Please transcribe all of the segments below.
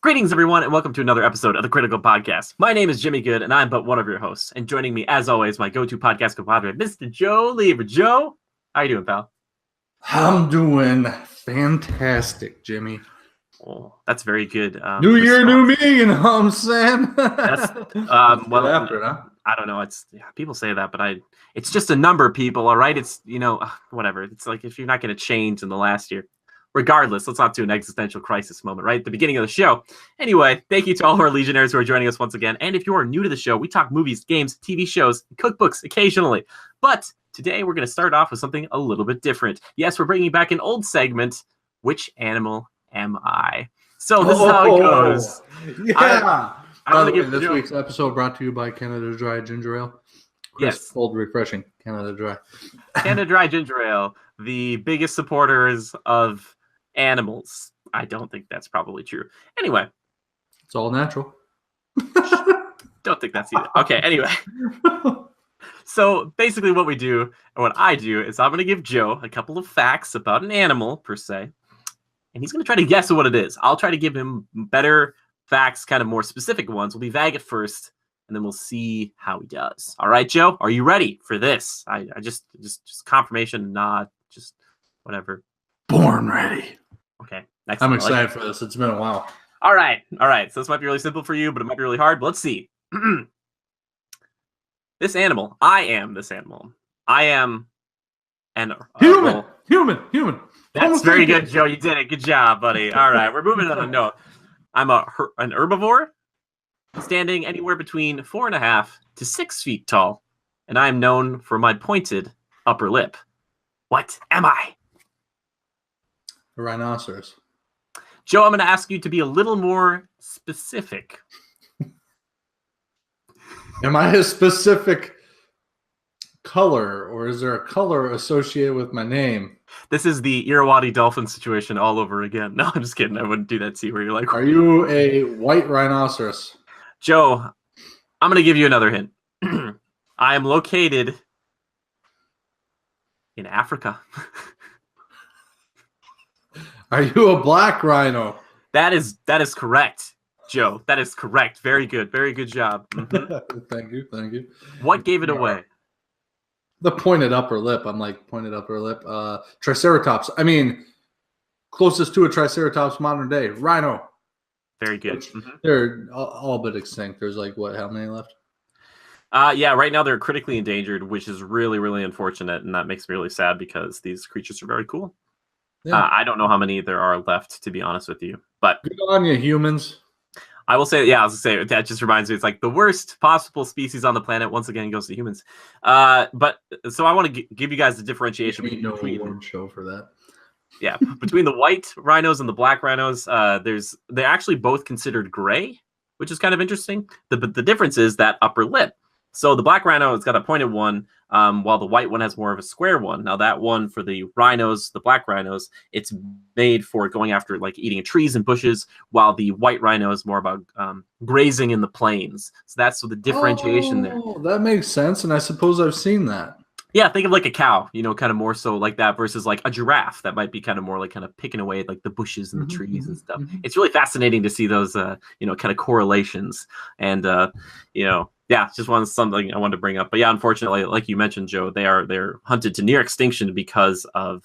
Greetings, everyone, and welcome to another episode of the Critical Podcast. My name is Jimmy Good, and I'm but one of your hosts. And joining me, as always, my go-to podcast compadre, Mr. Joe Lever. Joe, how you doing, pal? I'm doing fantastic, Jimmy. Oh, that's very good. New year, new me, you know what I'm saying? That's well, after it, huh? I don't know. People say that, but it's just a number, people. All right, it's whatever. It's like if you're not going to change in the last year. Regardless, let's not do an existential crisis moment, right? At the beginning of the show. Anyway, thank you to all of our Legionnaires who are joining us once again. And if you are new to the show, we talk movies, games, TV shows, cookbooks occasionally. But today we're going to start off with something a little bit different. Yes, we're bringing back an old segment, Which Animal Am I? So this is how it goes. Yeah. By the way, this week's episode brought to you by Canada Dry Ginger Ale. Crisp, cold, refreshing. Canada Dry. Canada Dry Ginger Ale, the biggest supporters of animals. I don't think that's probably true. Anyway. It's all natural. Don't think that's either. Okay, anyway. So basically what we do, and what I do, is I'm going to give Joe a couple of facts about an animal, per se, and he's going to try to guess what it is. I'll try to give him better facts, kind of more specific ones. We'll be vague at first, and then we'll see how he does. All right, Joe, are you ready for this? I just confirmation, not just whatever. Born ready. Okay. I'm excited for this. It's been a while. All right. So this might be really simple for you, but it might be really hard. But let's see. This animal. I am this animal. I am an human. That's very good, Joe. You did it. Good job, buddy. All right. We're moving on. No, I'm an herbivore, standing anywhere between 4.5 to 6 feet tall, and I am known for my pointed upper lip. What am I? A rhinoceros. Joe, I'm going to ask you to be a little more specific. Am I a specific color, or is there a color associated with my name? This is the Irrawaddy dolphin situation all over again. No, I'm just kidding. I wouldn't do that to you where you're like... Are you a white rhinoceros? Joe, I'm going to give you another hint. I am located in Africa. Are you a black rhino? That is correct, Joe. That is correct. Very good. Very good job. Mm-hmm. Thank you. What gave it away? The pointed upper lip. I'm like, pointed upper lip. Triceratops. I mean, closest to a Triceratops modern day. Rhino. Very good. Mm-hmm. They're all but extinct. There's like, what, how many left? Yeah, right now they're critically endangered, which is really, really unfortunate. And that makes me really sad because these creatures are very cool. Yeah. I don't know how many there are left, to be honest with you. But good on you, humans. I will say, yeah, I was going to say, that just reminds me, it's like the worst possible species on the planet, once again, goes to humans. But so I want to give you guys the differentiation between show for that. Yeah, between the white rhinos and the black rhinos, they're actually both considered gray, which is kind of interesting. The difference is that upper lip. So the black rhino has got a pointed one, while the white one has more of a square one. Now that one for the rhinos, the black rhinos, it's made for going after like eating trees and bushes, while the white rhino is more about grazing in the plains. So that's the differentiation there. Oh, that makes sense, and I suppose I've seen that. Yeah, think of like a cow, kind of more so like that versus like a giraffe that might be kind of more like kind of picking away at like the bushes and the trees and stuff. It's really fascinating to see those, kind of correlations. And, yeah, just something I wanted to bring up. But yeah, unfortunately, like you mentioned, Joe, they're hunted to near extinction because of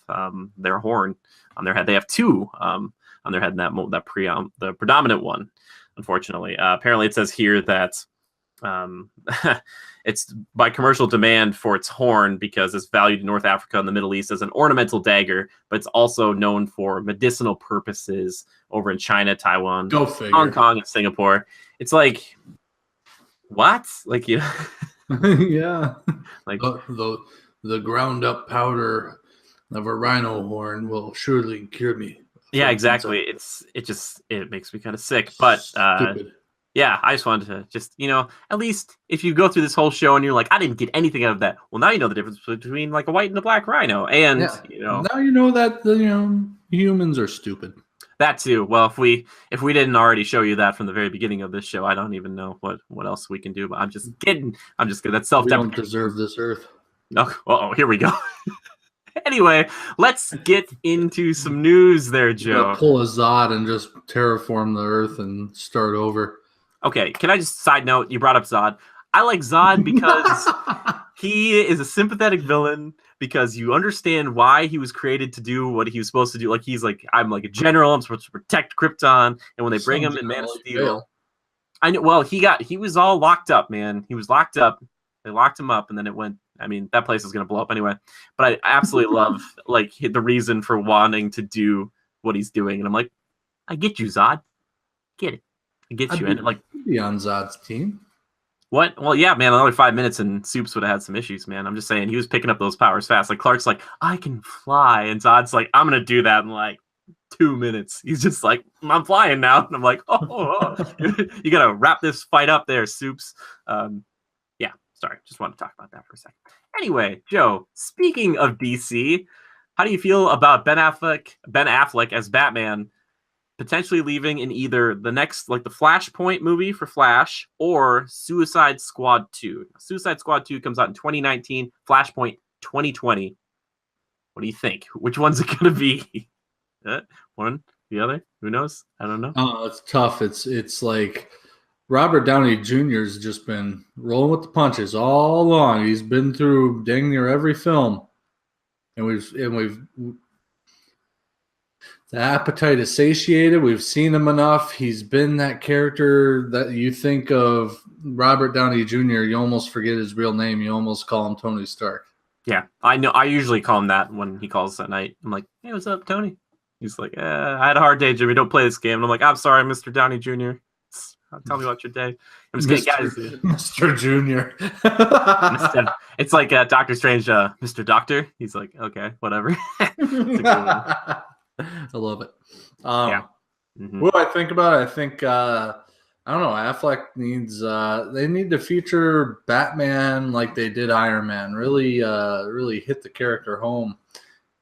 their horn on their head. They have two on their head, and the predominant one, unfortunately. Apparently, it says here that it's by commercial demand for its horn because it's valued in North Africa and the Middle East as an ornamental dagger, but it's also known for medicinal purposes over in China, Taiwan, Hong Kong, and Singapore. It's like, what? Like, yeah, like the ground up powder of a rhino horn will surely cure me. Yeah, exactly. It makes me kind of sick, but stupid. Yeah, I just wanted to at least if you go through this whole show and you're like, I didn't get anything out of that. Well, now you know the difference between like a white and a black rhino. And, now you know that, humans are stupid. That too. Well, if we didn't already show you that from the very beginning of this show, I don't even know what else we can do. But I'm just kidding. That's self-deprecating. We don't deserve this earth. No. Oh, here we go. Anyway, let's get into some news there, Joe. Pull a Zod and just terraform the Earth and start over. Okay, can I just side note? You brought up Zod. I like Zod because he is a sympathetic villain, because you understand why he was created to do what he was supposed to do. Like, he's like, I'm like a general, I'm supposed to protect Krypton, and when they bring him in Man of Steel, I know. Well, he was all locked up, man. He was locked up. They locked him up, and then it went. I mean, that place is gonna blow up anyway. But I absolutely love like the reason for wanting to do what he's doing, and I'm like, I get you, Zod. Get it. I get you. And like, be on Zod's team. What? Well, yeah, man. Another 5 minutes, and Soups would have had some issues, man. I'm just saying, he was picking up those powers fast. Like, Clark's like, I can fly, and Zod's like, I'm gonna do that in like 2 minutes. He's just like, I'm flying now, and I'm like, oh. You gotta wrap this fight up there, Soups. Yeah, sorry, just wanted to talk about that for a second. Anyway, Joe, speaking of DC, how do you feel about Ben Affleck as Batman potentially leaving in either the next, like the Flashpoint movie for Flash, or Suicide Squad 2? Suicide Squad 2 comes out in 2019, Flashpoint 2020. What do you think? Which one's it going to be? One? The other? Who knows? I don't know. Oh, it's tough. It's like Robert Downey Jr.'s just been rolling with the punches all along. He's been through dang near every film. And we've the appetite is satiated. We've seen him enough. He's been that character that you think of Robert Downey Jr., you almost forget his real name. You almost call him Tony Stark. Yeah, I know. I usually call him that when he calls at night. I'm like, hey, what's up, Tony? He's like, I had a hard day, Jimmy. Don't play this game. And I'm like, I'm sorry, Mr. Downey Jr. Tell me about your day. I'm just kidding, guys. Mr. Jr. It's like Doctor Strange, Mr. Doctor. He's like, okay, whatever. I love it. Yeah. What do I think about it? I think I don't know. Affleck needs they need to feature Batman like they did Iron Man. Really hit the character home,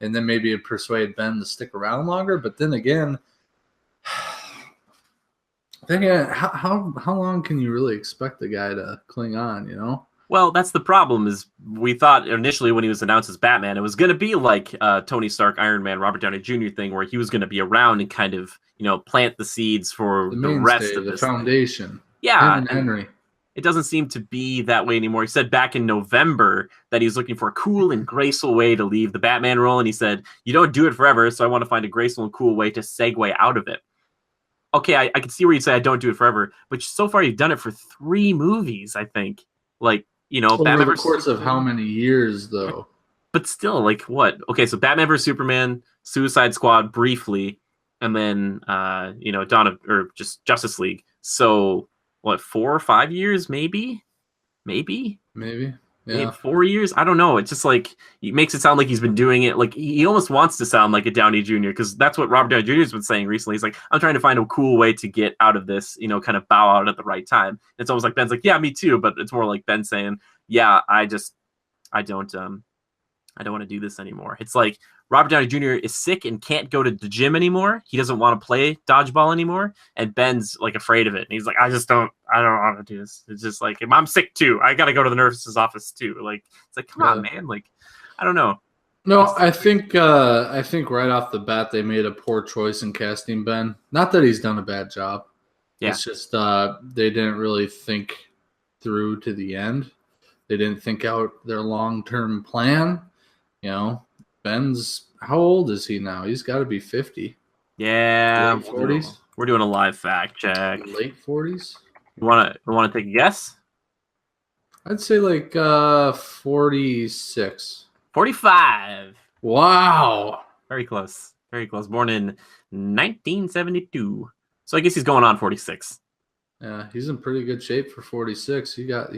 and then maybe persuade Ben to stick around longer. But then again, how long can you really expect the guy to cling on? You know. Well, that's the problem. Is we thought initially when he was announced as Batman, it was going to be like Tony Stark, Iron Man, Robert Downey Jr. thing, where he was going to be around and kind of, plant the seeds for the rest of the foundation. Thing. Yeah, and Henry. It doesn't seem to be that way anymore. He said back in November that he was looking for a cool and graceful way to leave the Batman role, and he said, "You don't do it forever, so I want to find a graceful and cool way to segue out of it." Okay, I can see where you say I don't do it forever, but so far you've done it for 3 movies, I think. Like, over Batman the course of how many years, though? But still, like, what? Okay, so Batman vs Superman, Suicide Squad briefly, and then just Justice League. So what? 4 or 5 years, maybe. Yeah. Maybe 4 years. I don't know. It's just like it makes it sound like he's been doing it. Like he almost wants to sound like a Downey Jr. because that's what Robert Downey Jr. has been saying recently. He's like, I'm trying to find a cool way to get out of this. Kind of bow out at the right time. It's almost like Ben's like, yeah, me too. But it's more like Ben saying, yeah, I don't want to do this anymore. It's like Robert Downey Jr. is sick and can't go to the gym anymore. He doesn't want to play dodgeball anymore, and Ben's like afraid of it. And he's like, I don't want to do this. It's just like, I'm sick too. I got to go to the nurse's office too. Like, it's like, come on, man. Like, I don't know. No, I think right off the bat they made a poor choice in casting Ben. Not that he's done a bad job. Yeah. It's just they didn't really think through to the end. They didn't think out their long-term plan. Ben's, how old is he now? He's got to be 50. Yeah, late 40s. We're doing a live fact check. Late 40s. You want to take a guess? I'd say like 46. 45. Wow. Very close. Very close. Born in 1972. So I guess he's going on 46. Yeah, he's in pretty good shape for 46. He got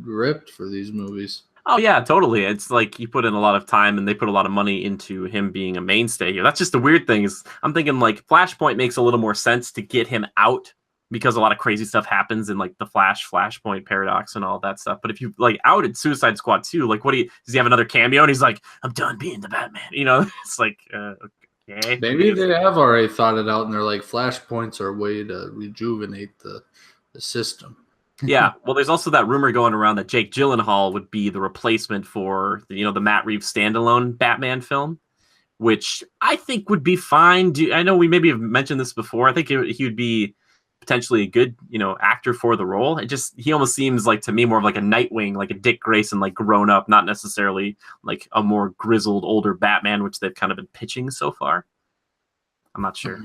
ripped for these movies. Oh, yeah, totally. It's like you put in a lot of time and they put a lot of money into him being a mainstay here. That's just the weird thing is I'm thinking like Flashpoint makes a little more sense to get him out because a lot of crazy stuff happens in like the Flashpoint paradox and all that stuff. But if you like outed Suicide Squad 2, like does he have another cameo? And he's like, I'm done being the Batman. It's like, okay. Maybe they have already thought it out and they're like, Flashpoints are a way to rejuvenate the system. Yeah, well, there's also that rumor going around that Jake Gyllenhaal would be the replacement for the Matt Reeves standalone Batman film, which I think would be fine. I know we maybe have mentioned this before. I think he would be potentially a good, actor for the role. He almost seems like to me more of like a Nightwing, like a Dick Grayson, like grown up, not necessarily like a more grizzled older Batman, which they've kind of been pitching so far. I'm not sure.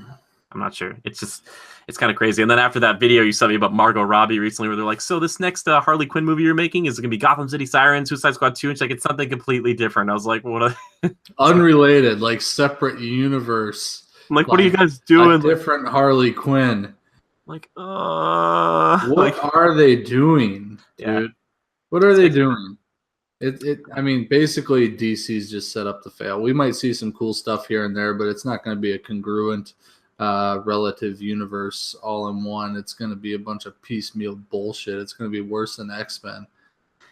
It's kind of crazy. And then after that video you sent me about Margot Robbie recently, where they're like, so this next Harley Quinn movie you're making, is it going to be Gotham City Sirens, Suicide Squad 2? And she's like, it's something completely different. I was like, what? Unrelated, like separate universe. I'm like, what are you guys doing? Different Harley Quinn. Like, what are they doing, dude? Yeah. What are they doing? I mean, basically, DC's just set up to fail. We might see some cool stuff here and there, but it's not going to be a congruent relative universe all in one. It's going to be a bunch of piecemeal bullshit. It's going to be worse than X-Men.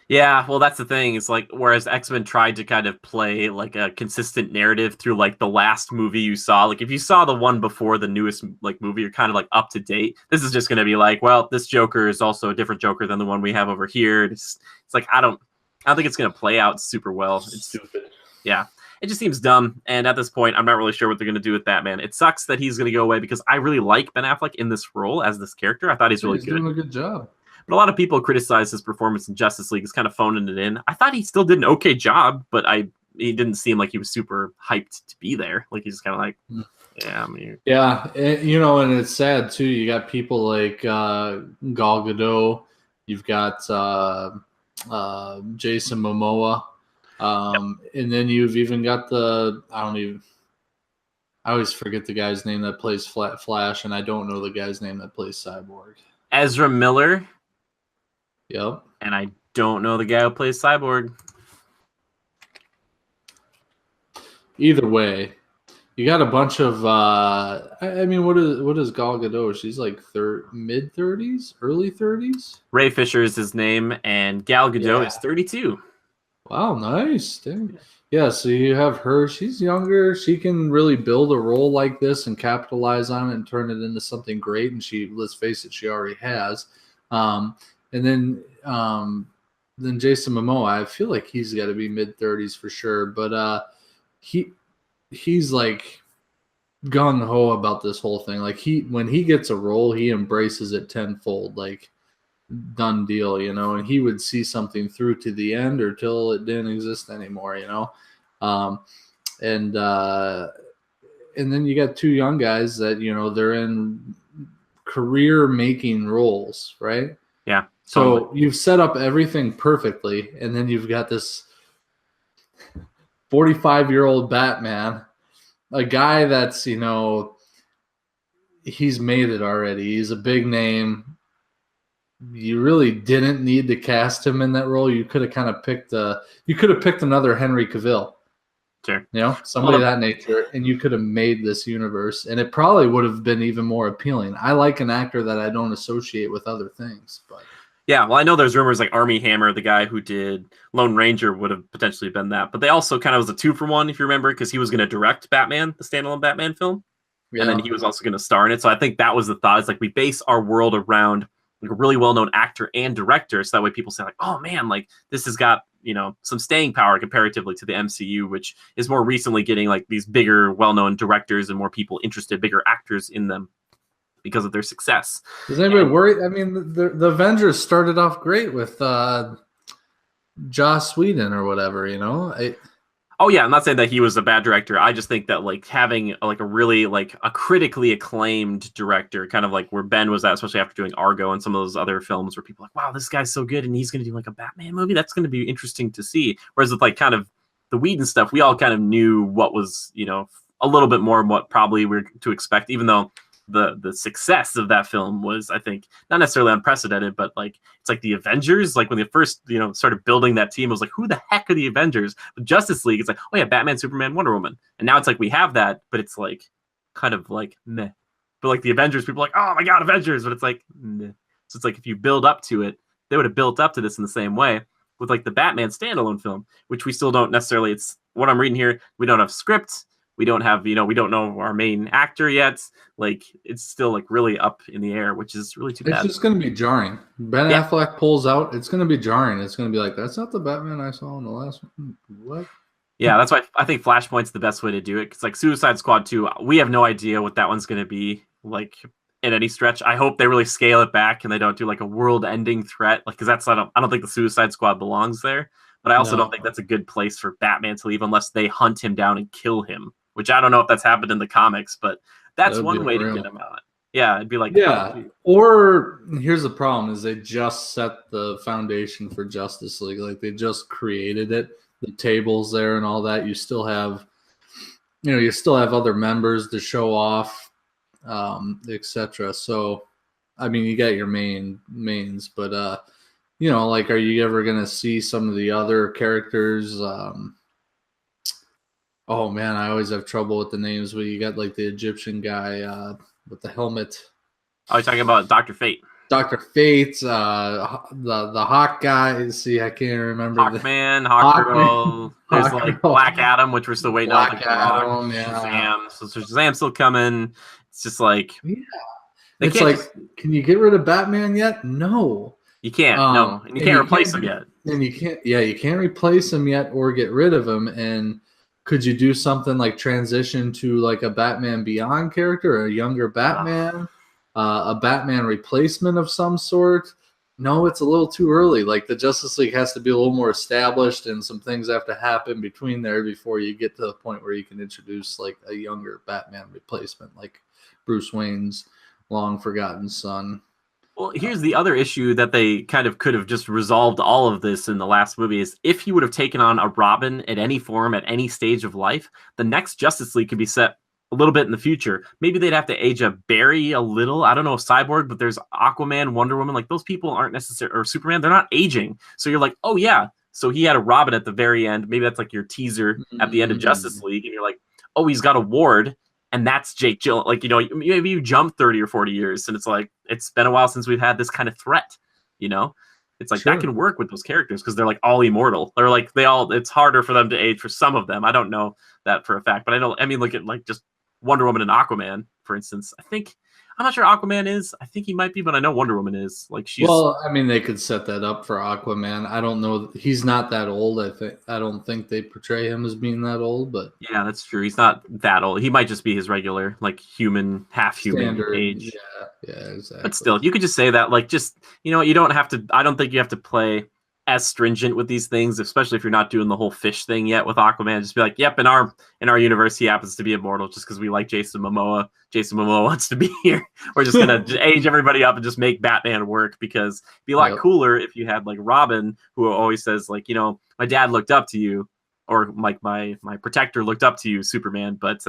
Yeah, well, that's the thing. It's like, whereas X-Men tried to kind of play like a consistent narrative through like the last movie you saw. Like if you saw the one before the newest like movie, you're kind of like up to date. This is just going to be like, well, this Joker is also a different Joker than the one we have over here. It's like, I don't think it's going to play out super well. It's stupid. Yeah. It just seems dumb. And at this point, I'm not really sure what they're going to do with Batman. It sucks that he's going to go away because I really like Ben Affleck in this role as this character. I thought he's really good. He's doing a good job. But a lot of people criticize his performance in Justice League as kind of phoning it in. I thought he still did an okay job, but he didn't seem like he was super hyped to be there. Like he's kind of like, yeah, I'm here. Yeah, and it's sad too. You got people like Gal Gadot. You've got Jason Momoa. And then you've even got I always forget the guy's name that plays Flash, and I don't know the guy's name that plays Cyborg. Ezra Miller. Yep. And I don't know the guy who plays Cyborg. Either way, you got a bunch of I mean, what is Gal Gadot? She's like mid-30s, early 30s? Ray Fisher is his name, and Gal Gadot is 32. Wow, nice. Dang. Yeah, so you have her. She's younger. She can really build a role like this and capitalize on it and turn it into something great. And let's face it, she already has. And then Jason Momoa, I feel like he's got to be mid-30s for sure. But he's like gung-ho about this whole thing. Like when he gets a role, he embraces it tenfold. Like, done deal, and he would see something through to the end or till it didn't exist anymore, and then you got two young guys that they're in career making roles, right? Yeah. So you've set up everything perfectly, and then you've got this 45-year-old Batman, a guy that's he's made it already. He's a big name. You really didn't need to cast him in that role. You could have kind of picked another Henry Cavill. Sure. Somebody of that nature, and you could have made this universe, and it probably would have been even more appealing. I like an actor that I don't associate with other things, but yeah, well, I know there's rumors like Armie Hammer, the guy who did Lone Ranger, would have potentially been that, but they also kind of was a 2-for-1, if you remember, because he was going to direct Batman, the standalone Batman film, and then he was also going to star in it. So I think that was the thought. It's like we base our world around like a really well-known actor and director, so that way people say like, oh man, like this has got some staying power comparatively to the MCU, which is more recently getting like these bigger well-known directors and more people interested, bigger actors in them because of their success. Does anybody worry? I mean, the Avengers started off great with Joss Whedon or whatever, Oh yeah, I'm not saying that he was a bad director. I just think that like having like a really like a critically acclaimed director, kind of like where Ben was at, especially after doing Argo and some of those other films where people are like, wow, this guy's so good and he's going to do like a Batman movie. That's going to be interesting to see. Whereas with like kind of the Whedon stuff, we all kind of knew what was, a little bit more what probably we're to expect, even though the success of that film was, I think, not necessarily unprecedented, but like it's like the Avengers, like when they first started building that team, it was like, who the heck are the Avengers? With Justice League, it's like, oh yeah, Batman, Superman, Wonder Woman, and now it's like we have that, but it's like kind of like meh. But like the Avengers, people are like, oh my god, Avengers, but it's like meh. So it's like if you build up to it, they would have built up to this in the same way with like the Batman standalone film, which we still don't necessarily. It's what I'm reading here. We don't have script. We don't have, we don't know our main actor yet. Like, it's still like really up in the air, which is really too It's bad. just going to be jarring. Ben Yeah. Affleck pulls out. It's going to be jarring. It's going to be like, that's not the Batman I saw in the last one. What? Yeah, that's why I think Flashpoint's the best way to do it. Because like Suicide Squad 2, we have no idea what that one's going to be like in any stretch. I hope they really scale it back and they don't do like a world-ending threat. Like, because I don't think the Suicide Squad belongs there. But I also don't think that's a good place for Batman to leave unless they hunt him down and kill him. Which I don't know if that's happened in the comics, but that's one way to get him out. Yeah, it'd be like, yeah. Or here's the problem: is they just set the foundation for Justice League. Like they just created it, the tables there and all that. You still have, other members to show off, etc. So, I mean, you got your mains, but like, are you ever gonna see some of the other characters? Oh man, I always have trouble with the names. But you got like the Egyptian guy with the helmet. Oh, you're talking about Dr. Fate. Dr. Fate, the Hawk guy. See, I can't remember. Hawkman, Hawkgirl. There's Hawk like Girl. Black Adam, which we're still waiting on. Black Adam, yeah. Shazam. So Shazam's still coming. It's just like, it's like, can you get rid of Batman yet? No, you can't. No, and you can't replace him yet. And you can't. Yeah, you can't replace him yet or get rid of him. And could you do something like transition to like a Batman Beyond character or a younger Batman? A Batman replacement of some sort? No, it's a little too early. Like the Justice League has to be a little more established, and some things have to happen between there before you get to the point where you can introduce like a younger Batman replacement, like Bruce Wayne's long forgotten son. Well, here's the other issue that they kind of could have just resolved all of this in the last movie is if he would have taken on a Robin at any form, at any stage of life, the next Justice League could be set a little bit in the future. Maybe they'd have to age up Barry a little. I don't know if Cyborg, but there's Aquaman, Wonder Woman. Like those people aren't necessarily, or Superman, they're not aging. So you're like, oh yeah. So he had a Robin at the very end. Maybe that's like your teaser at the end of Justice League. And you're like, oh, he's got a ward. And that's Jake Gyllenhaal. Like, maybe you jump 30 or 40 years and it's like, it's been a while since we've had this kind of threat, It's like, that can work with those characters because they're like all immortal. They're like, it's harder for them to age for some of them. I don't know that for a fact, but look at like just Wonder Woman and Aquaman, for instance. I'm not sure Aquaman is. I think he might be, but I know Wonder Woman is. Like she's. Well, I mean, they could set that up for Aquaman. I don't know. He's not that old. I don't think they portray him as being that old. But yeah, that's true. He's not that old. He might just be his regular, like human, half human standard age. Yeah, exactly. But still, you could just say that. Like, just you don't have to. I don't think you have to play as stringent with these things, especially if you're not doing the whole fish thing yet with Aquaman. Just be like, yep, in our universe, he happens to be immortal just because we like Jason Momoa. Jason Momoa wants to be here. We're just gonna age everybody up and just make Batman work because it'd be a lot cooler if you had like Robin, who always says like, my dad looked up to you, or like my protector looked up to you, Superman, but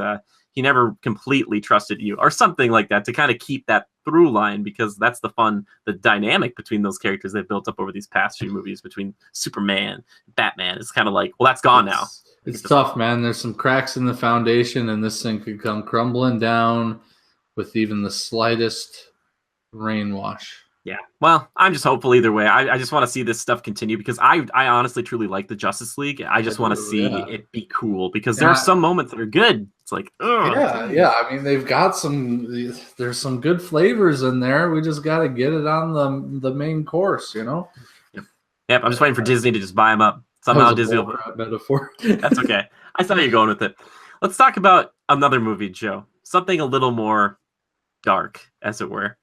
he never completely trusted you, or something like that, to kind of keep that through line, because that's the dynamic between those characters they've built up over these past few movies between Superman, Batman. It's kind of like, well, that's gone now. It's tough, man. There's some cracks in the foundation, and this thing could come crumbling down with even the slightest rain wash. Yeah, well, I'm just hopeful either way. I just want to see this stuff continue because I honestly truly like the Justice League. I just want to see it be cool because there are some moments that are good. It's like, yeah. I mean, they've got there's some good flavors in there. We just got to get it on the main course, Yep. I'm just waiting for Disney to just buy them up. Somehow Disney will. Metaphor. That's okay. I saw you going with it. Let's talk about another movie, Joe. Something a little more dark, as it were.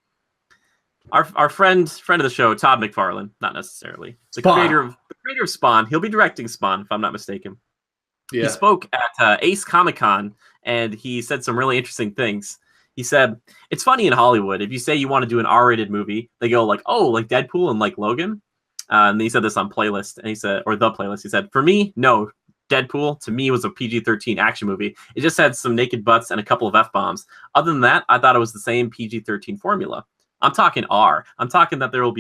Our friend of the show, Todd McFarlane, not necessarily the creator of Spawn. He'll be directing Spawn, if I'm not mistaken. Yeah. He spoke at Ace Comic-Con, and he said some really interesting things. He said, it's funny in Hollywood, if you say you want to do an R-rated movie, they go like, oh, like Deadpool and like Logan. And he said this on Playlist, and he said, or The Playlist, he said, for me, no, Deadpool to me was a PG-13 action movie. It just had some naked butts and a couple of F-bombs. Other than that, I thought it was the same PG-13 formula. I'm talking R. I'm talking that there will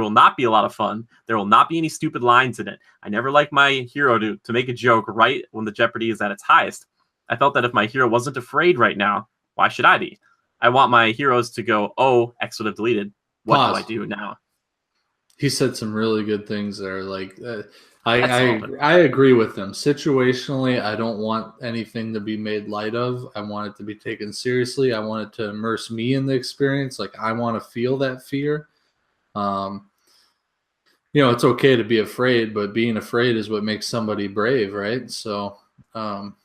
not be a lot of fun. There will not be any stupid lines in it. I never like my hero to make a joke right when the jeopardy is at its highest. I felt that if my hero wasn't afraid right now, why should I be? I want my heroes to go, oh, X would have deleted. What do I do now? He said some really good things there. Like, That's all. I agree with them. Situationally, I don't want anything to be made light of. I want it to be taken seriously. I want it to immerse me in the experience. Like I want to feel that fear. Um, it's okay to be afraid, but being afraid is what makes somebody brave, right? So, um,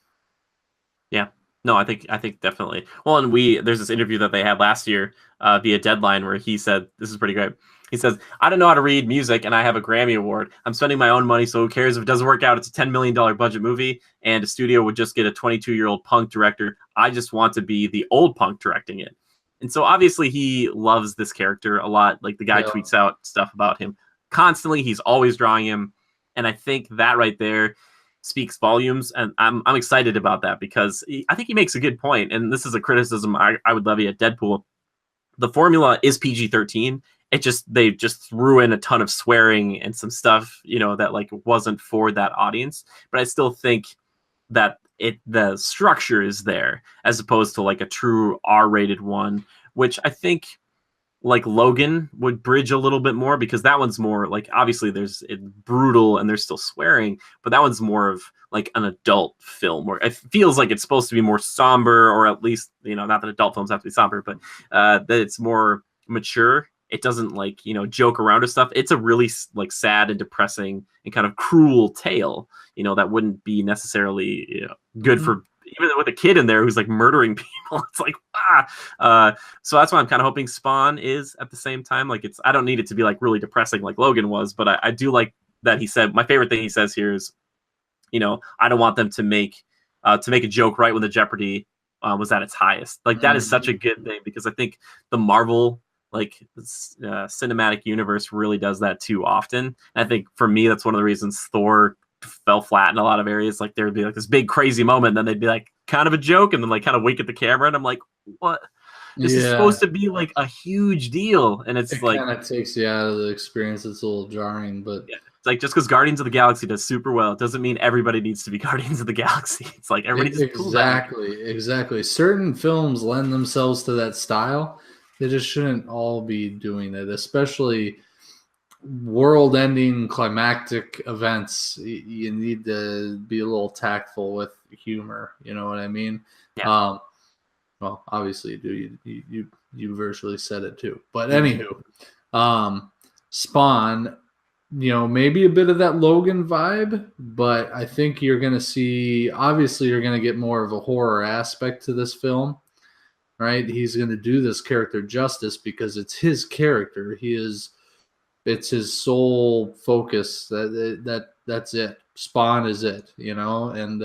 Yeah. No, I think definitely. Well, and there's this interview that they had last year via Deadline where he said this is pretty great. He says, "I don't know how to read music, and I have a Grammy award. I'm spending my own money, so who cares if it doesn't work out? It's a $10 million budget movie, and a studio would just get a 22-year-old punk director. I just want to be the old punk directing it." And so obviously he loves this character a lot. Like the guy yeah. tweets out stuff about him constantly. He's always drawing him, and I think that right there speaks volumes, and I'm excited about that because I think he makes a good point, and this is a criticism I would levy at Deadpool. The formula is PG-13. They just threw in a ton of swearing and some stuff, that like wasn't for that audience. But I still think that the structure is there as opposed to like a true R-rated one, which I think like Logan would bridge a little bit more because that one's more like obviously it's brutal and there's still swearing, but that one's more of like an adult film where it feels like it's supposed to be more somber, or at least not that adult films have to be somber, but that it's more mature. It doesn't like joke around with stuff. It's a really like sad and depressing and kind of cruel tale. That wouldn't be necessarily good for even with a kid in there who's like murdering people. It's like so that's why I'm kind of hoping Spawn is at the same time. Like I don't need it to be like really depressing like Logan was, but I do like that he said, my favorite thing he says here is, I don't want them to make a joke right when the Jeopardy was at its highest. Like that is such a good thing because I think the Marvel cinematic universe really does that too often. And I think for me, that's one of the reasons Thor fell flat in a lot of areas. Like there would be like this big crazy moment, and then they'd be like kind of a joke, and then like kind of wink at the camera, and I'm like, what? This is supposed to be like a huge deal, and it's it like kind of takes you out of the experience. It's a little jarring, but yeah. It's like just because Guardians of the Galaxy does super well, it doesn't mean everybody needs to be Guardians of the Galaxy. It's like everybody just exactly. Certain films lend themselves to that style. They just shouldn't all be doing it, especially world-ending climactic events. You need to be a little tactful with humor. You know what I mean? Yeah. Well, obviously you do. You virtually said it too. But anywho, Spawn, maybe a bit of that Logan vibe, but I think you're going to see, obviously you're going to get more of a horror aspect to this film, right? He's going to do this character justice because it's his character. It's his sole focus. That's it. Spawn is it, and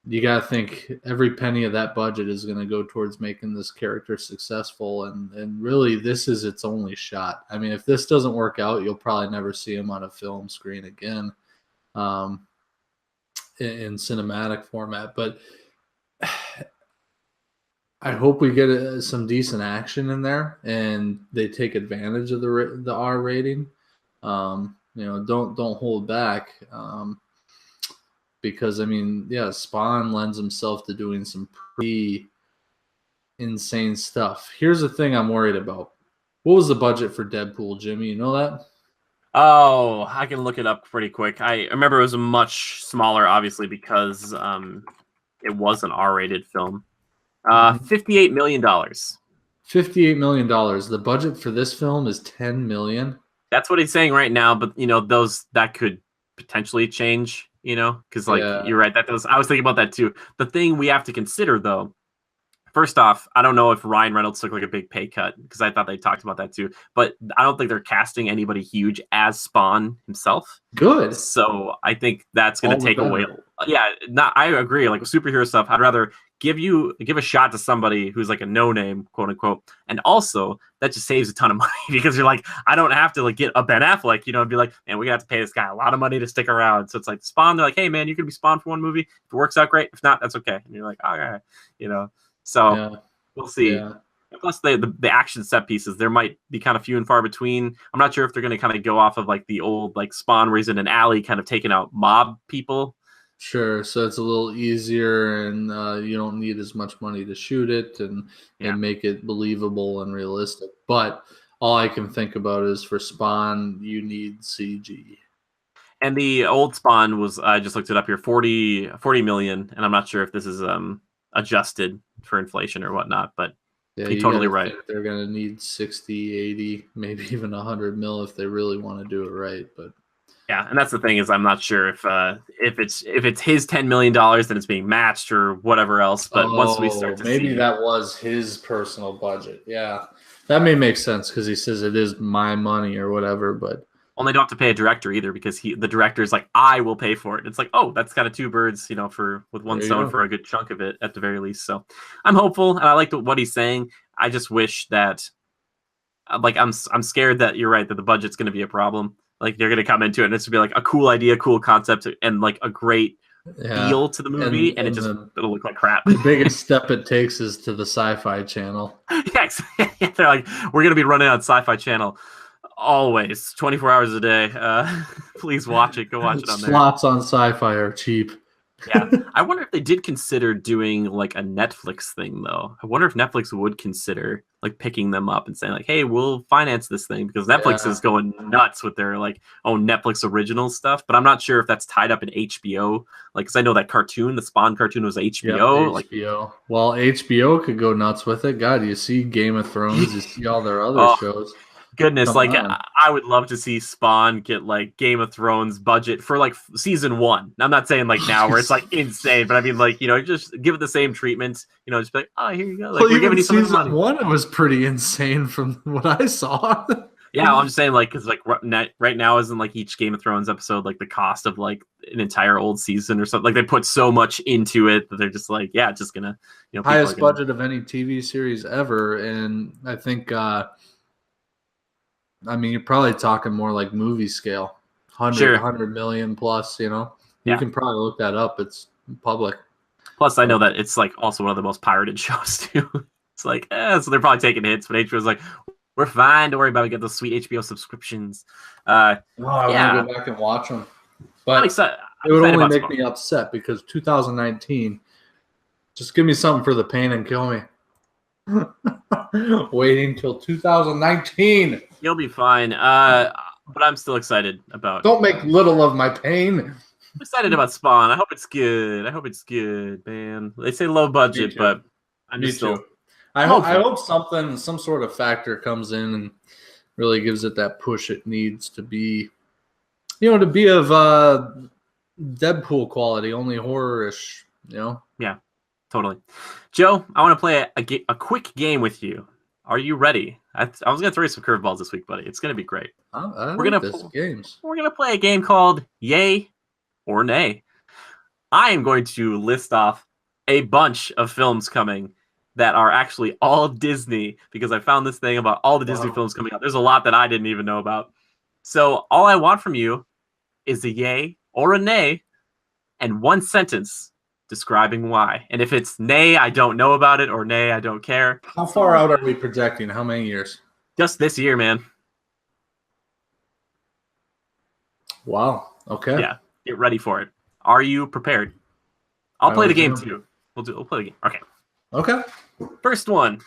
you got to think every penny of that budget is going to go towards making this character successful. And really, this is its only shot. I mean, if this doesn't work out, you'll probably never see him on a film screen again in cinematic format. But I hope we get some decent action in there and they take advantage of the R rating. Don't hold back. Because I mean, yeah, Spawn lends himself to doing some pretty insane stuff. Here's the thing I'm worried about. What was the budget for Deadpool, Jimmy? You know that? Oh, I can look it up pretty quick. I remember it was a much smaller, obviously, because it was an R-rated film. $58 million. $58 million. The budget for this film is $10 million. That's what he's saying right now, but that could potentially change. Because like Yeah. you're right, that does. I was thinking about that too. The thing we have to consider though, first off, I don't know if Ryan Reynolds took like a big pay cut because I thought they talked about that too, but I don't think they're casting anybody huge as Spawn himself. Good. So I think that's going All to the take away. better. Yeah, I agree. Like with superhero stuff, I'd rather give a shot to somebody who's like a no name, quote unquote, and also that just saves a ton of money because you're like, I don't have to like get a Ben Affleck, and be like, man, we got to pay this guy a lot of money to stick around. So it's like Spawn. They're like, hey man, you could be Spawn for one movie. If it works out, great. If not, that's okay. And you're like, okay, So Yeah. we'll see. Yeah. Plus the action set pieces, there might be kind of few and far between. I'm not sure if they're going to kind of go off of like the old like Spawn where he's in an alley kind of taking out mob people. Sure. So it's a little easier, and you don't need as much money to shoot it and make it believable and realistic. But all I can think about is for Spawn, you need CG. And the old Spawn was, I just looked it up here, 40 million, and I'm not sure if this is adjusted for inflation or whatnot, but Yeah, you're you totally gotta right. think they're gonna need 60, 80, maybe even 100 mil if they really want to do it right. But Yeah, and that's the thing is I'm not sure if it's his $10 million then it's being matched or whatever else. But once we start to maybe see, that was his personal budget. Yeah, that may make sense because he says it is my money or whatever. But well, they don't have to pay a director either because the director is like, I will pay for it. It's like, oh, that's kind of two birds, for with one there you stone go. for a good chunk of it at the very least. So I'm hopeful and I like what he's saying. I just wish that like I'm scared that you're right that the budget's going to be a problem. Like they're going to come into it and it's going to be like a cool idea, cool concept, and like a great Yeah, feel to the movie, and it'll look like crap. the biggest step it takes is to the Sci-Fi Channel. Yeah, they're like, we're going to be running on Sci-Fi Channel always, 24 hours a day. Please watch it. Go watch it on there. Slots on Sci-Fi are cheap. Yeah, I wonder if they did consider doing like a Netflix thing though. I wonder if Netflix would consider like picking them up and saying like, "Hey, we'll finance this thing," because Netflix is going nuts with their like own Netflix original stuff. But I'm not sure if that's tied up in HBO. Like, because I know that cartoon, the Spawn cartoon, was HBO. Yep, HBO. Well, HBO could go nuts with it. God, you see Game of Thrones, you see all their other shows. Goodness, like on. I would love to see Spawn get like Game of Thrones budget for like season 1. I'm not saying like now where it's like insane, but I mean like just give it the same treatment. Just be like, oh, here you go. Like we're giving you some money. Season 1, it was pretty insane from what I saw. Yeah, I'm just saying like because like right now isn't like each Game of Thrones episode like the cost of like an entire old season or something. Like they put so much into it that they're just like, yeah, just gonna highest budget of any TV series ever, and I think. I mean, you're probably talking more like movie scale, 100 million plus, You can probably look that up. It's public. Plus, I know that it's like also one of the most pirated shows too. It's like, so they're probably taking hits, but HBO's like, we're fine. Don't worry about it. We get those sweet HBO subscriptions. I want to go back and watch them. But it would only make me upset because 2019, just give me something for the pain and kill me. Waiting till 2019. You'll be fine. But I'm still excited about. Don't make little of my pain. I'm excited about Spawn. I hope it's good. Man. They say low budget, but I'm just still. I hope some sort of factor comes in and really gives it that push it needs to be. To be of Deadpool quality, only horror-ish. Yeah, totally. Joe, I want to play a quick game with you. Are you ready? I was going to throw you some curveballs this week, buddy. It's going to be great. We're going to play a game called Yay or Nay. I am going to list off a bunch of films coming that are actually all Disney because I found this thing about all the Disney films coming out. There's a lot that I didn't even know about. So all I want from you is a yay or a nay and one sentence describing why. And if it's nay, I don't know about it, or nay, I don't care. How far out are we projecting? How many years? Just this year, man. Wow. Okay. Yeah. Get ready for it. Are you prepared? I'll play the game too. We'll play the game. Okay. Okay. First one.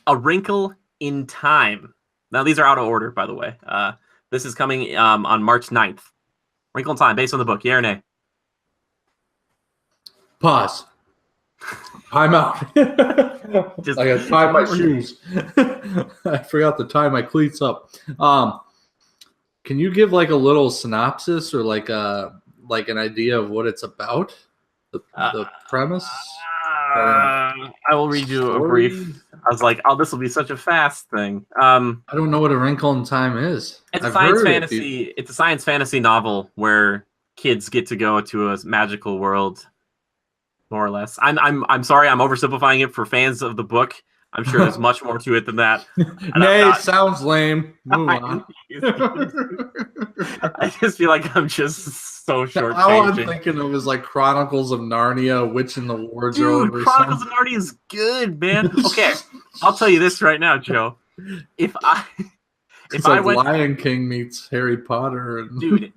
A Wrinkle in Time. Now, these are out of order, by the way. This is coming on March 9th. Wrinkle in Time, based on the book. Yeah or nay? Pause. Time out. I gotta tie my shoes. I forgot to tie my cleats up. Can you give like a little synopsis or like an idea of what it's about? The premise? I will read you a brief. I was like, oh, this will be such a fast thing. I don't know what A Wrinkle in Time is. It's a science fantasy. It's a science fantasy novel where kids get to go to a magical world. More or less. I'm sorry, I'm oversimplifying it for fans of the book. I'm sure there's much more to it than that. Nay, sounds lame. Move on. I just feel like I'm just so short. All I'm thinking of is like Chronicles of Narnia, Witch in the Wardrobe. Dude, Chronicles of Narnia is good, man. Okay, I'll tell you this right now, Joe. If I went, Lion King meets Harry Potter, dude,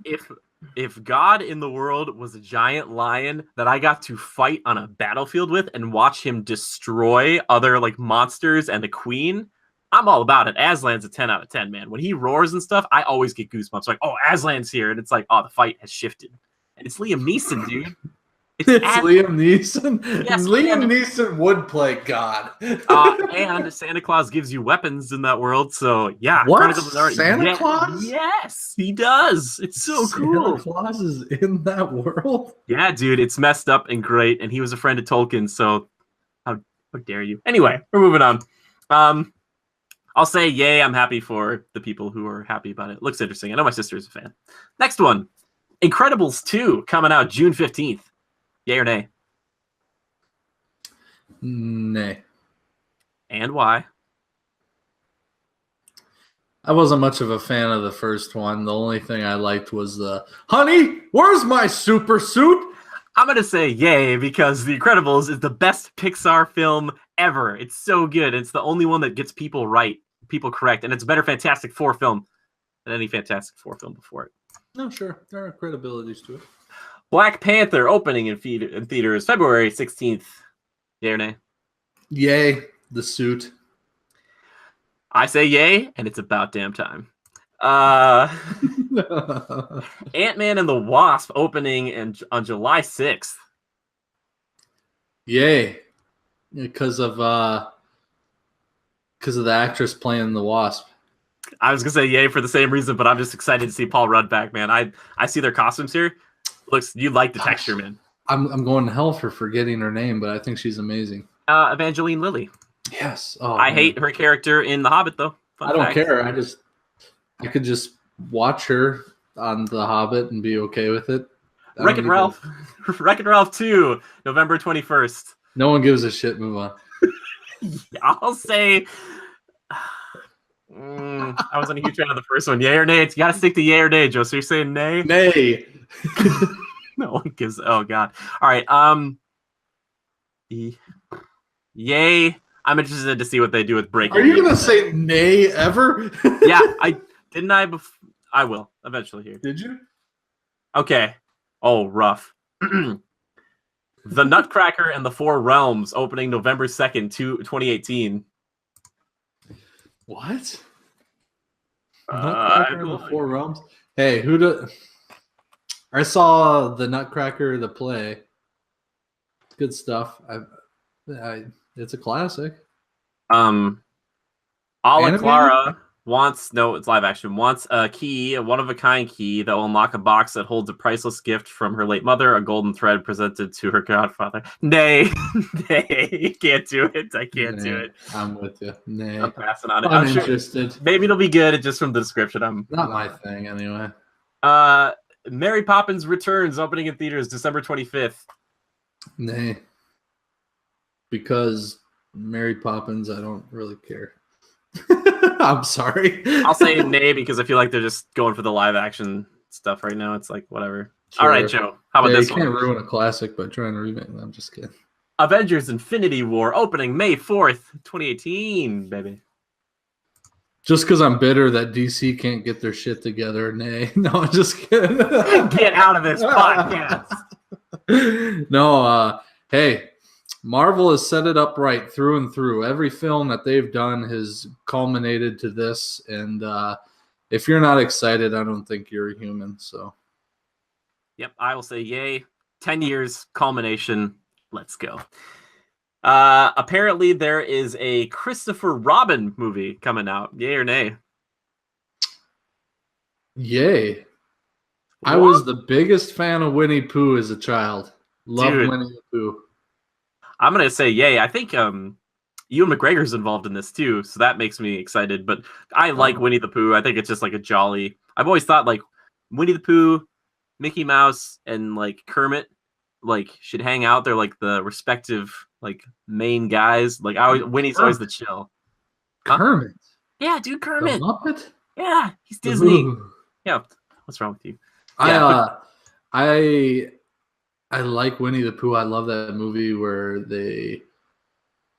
if God in the world was a giant lion that I got to fight on a battlefield with and watch him destroy other like monsters and the queen, I'm all about it. Aslan's a 10 out of 10, man. When he roars and stuff, I always get goosebumps. Like, oh, Aslan's here. And it's like, oh, the fight has shifted. And it's Liam Neeson, dude. It's Liam Neeson. Yes, Liam Neeson would play God. And Santa Claus gives you weapons in that world. So, yeah. What? Santa Claus? Yes, he does. It's so cool. Santa Claus is in that world? Yeah, dude. It's messed up and great. And he was a friend of Tolkien. So, how dare you? Anyway, we're moving on. I'll say yay. I'm happy for the people who are happy about it. Looks interesting. I know my sister is a fan. Next one. Incredibles 2 coming out June 15th. Yay or nay? Nay. And why? I wasn't much of a fan of the first one. The only thing I liked was the, honey, where's my super suit? I'm going to say yay because The Incredibles is the best Pixar film ever. It's so good. It's the only one that gets people right, people correct, and it's a better Fantastic Four film than any Fantastic Four film before it. No, sure. There are credibilities to it. Black Panther opening in theaters February 16th. Yay or nay? Yay, the suit. I say yay, and it's about damn time. Ant-Man and the Wasp opening on July 6th. Yay. Because of the actress playing the Wasp. I was going to say yay for the same reason, but I'm just excited to see Paul Rudd back, man. I see their costumes here. You like the texture, man. I'm going to hell for forgetting her name, but I think she's amazing. Evangeline Lilly. Yes. I hate her character in The Hobbit, though. I don't care. I could just watch her on The Hobbit and be okay with it. Wreck-It Ralph. Wreck-It Ralph 2, November 21st. No one gives a shit. Move on. I'll say... I wasn't a huge fan of the first one. Yay or nay? You got to stick to yay or nay, Joe. So you're saying nay? Nay. No one gives... Oh, God. All right. Yay. I'm interested to see what they do with breaking. Are you going to say nay ever? Yeah. I will eventually here. Did you? Okay. Oh, rough. The Nutcracker and the Four Realms opening November 2nd, 2018. What? Nutcracker and the Four Realms? Hey, I saw the Nutcracker, the play. Good stuff. It's a classic. Ala Clara it's live action, wants a key, a one-of-a-kind key that will unlock a box that holds a priceless gift from her late mother, a golden thread presented to her godfather. Nay. Nay. Can't do it. I can't do it. I'm with you. Nay. I'm passing on it. I'm interested. Sure, maybe it'll be good just from the description. Not my thing, anyway. Mary Poppins Returns opening in theaters December 25th. Nay. Because Mary Poppins, I don't really care. I'm sorry. I'll say nay because I feel like they're just going for the live action stuff right now. It's like, whatever. Sure. All right, Joe. How about this one? You can't ruin a classic by trying to remake it. I'm just kidding. Avengers Infinity War opening May 4th, 2018, baby. Just because I'm bitter that DC can't get their shit together. Nay. No, I'm just kidding. Get out of this podcast. No, hey. Marvel has set it up right through and through. Every film that they've done has culminated to this, and if you're not excited, I don't think you're a human. So, yep, I will say yay. 10 years, culmination. Let's go. Apparently, there is a Christopher Robin movie coming out. Yay or nay? Yay. What? I was the biggest fan of Winnie Pooh as a child. Loved Winnie the Pooh. I'm going to say yay. I think Ewan McGregor's involved in this too, so that makes me excited. But I like Winnie the Pooh. I think it's just like a jolly... I've always thought like Winnie the Pooh, Mickey Mouse, and like Kermit like should hang out. They're like the respective like main guys. Like Winnie's always the chill. Kermit? Yeah, dude, Kermit. The Muppet? Yeah, he's Disney. Ooh. Yeah, what's wrong with you? Yeah, I like Winnie the Pooh. I love that movie where they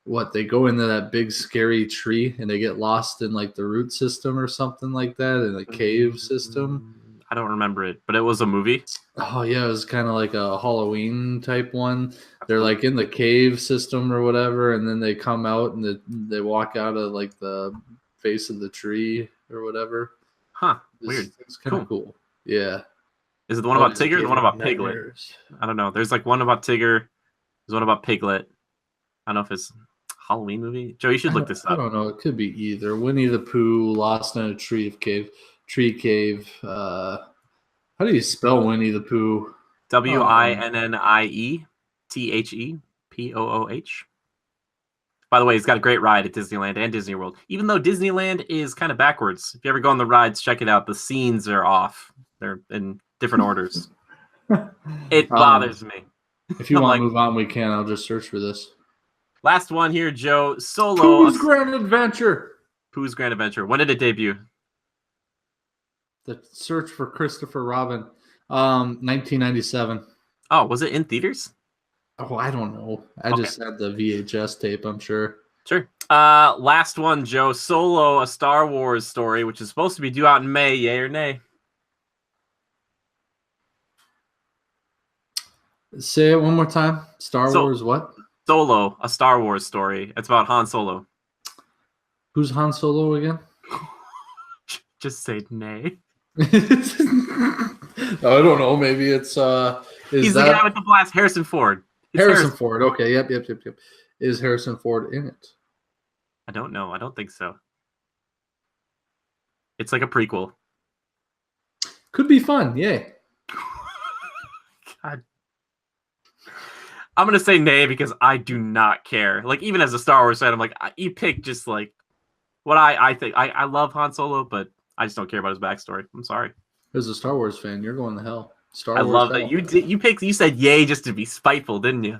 go into that big scary tree and they get lost in like the root system or something like that in the cave system. I don't remember it, but it was a movie. Oh yeah, it was kind of like a Halloween type one. They're like in the cave system or whatever, and then they come out and they walk out of like the face of the tree or whatever. Huh. Weird. It's kind of cool. Yeah. Is it the one about Tigger or the one about Piglet? Nightmares. I don't know. There's like one about Tigger. There's one about Piglet. I don't know if it's a Halloween movie. Joe, you should look this up. I don't know. It could be either. Winnie the Pooh, Lost in a Tree Cave. How do you spell Winnie the Pooh? WINNIETHEPOOH. By the way, he's got a great ride at Disneyland and Disney World. Even though Disneyland is kind of backwards. If you ever go on the rides, check it out. The scenes are off. They're in different orders. It bothers me. If you want to move on, we can. I'll just search for this. Last one here, Joe. Solo. Pooh's Grand Adventure. Pooh's Grand Adventure. When did it debut? The Search for Christopher Robin. 1997. Oh, was it in theaters? Oh, I don't know. I just had the VHS tape, I'm sure. Sure. Last one, Joe. Solo, a Star Wars story, which is supposed to be due out in May. Yay or nay? Say it one more time. Star Wars what? Solo, a Star Wars story. It's about Han Solo. Who's Han Solo again? Just say nay. I don't know. Maybe it's he's the guy with the blast. Harrison Ford. Harrison Ford. Okay. Yep. Is Harrison Ford in it? I don't know. I don't think so. It's like a prequel. Could be fun. Yay. God. I'm gonna say nay because I do not care. Like, even as a Star Wars fan, I'm like, you pick just like what I think. I love Han Solo, but I just don't care about his backstory. I'm sorry. As a Star Wars fan, you're going to hell. I love that you did. You said yay just to be spiteful, didn't you?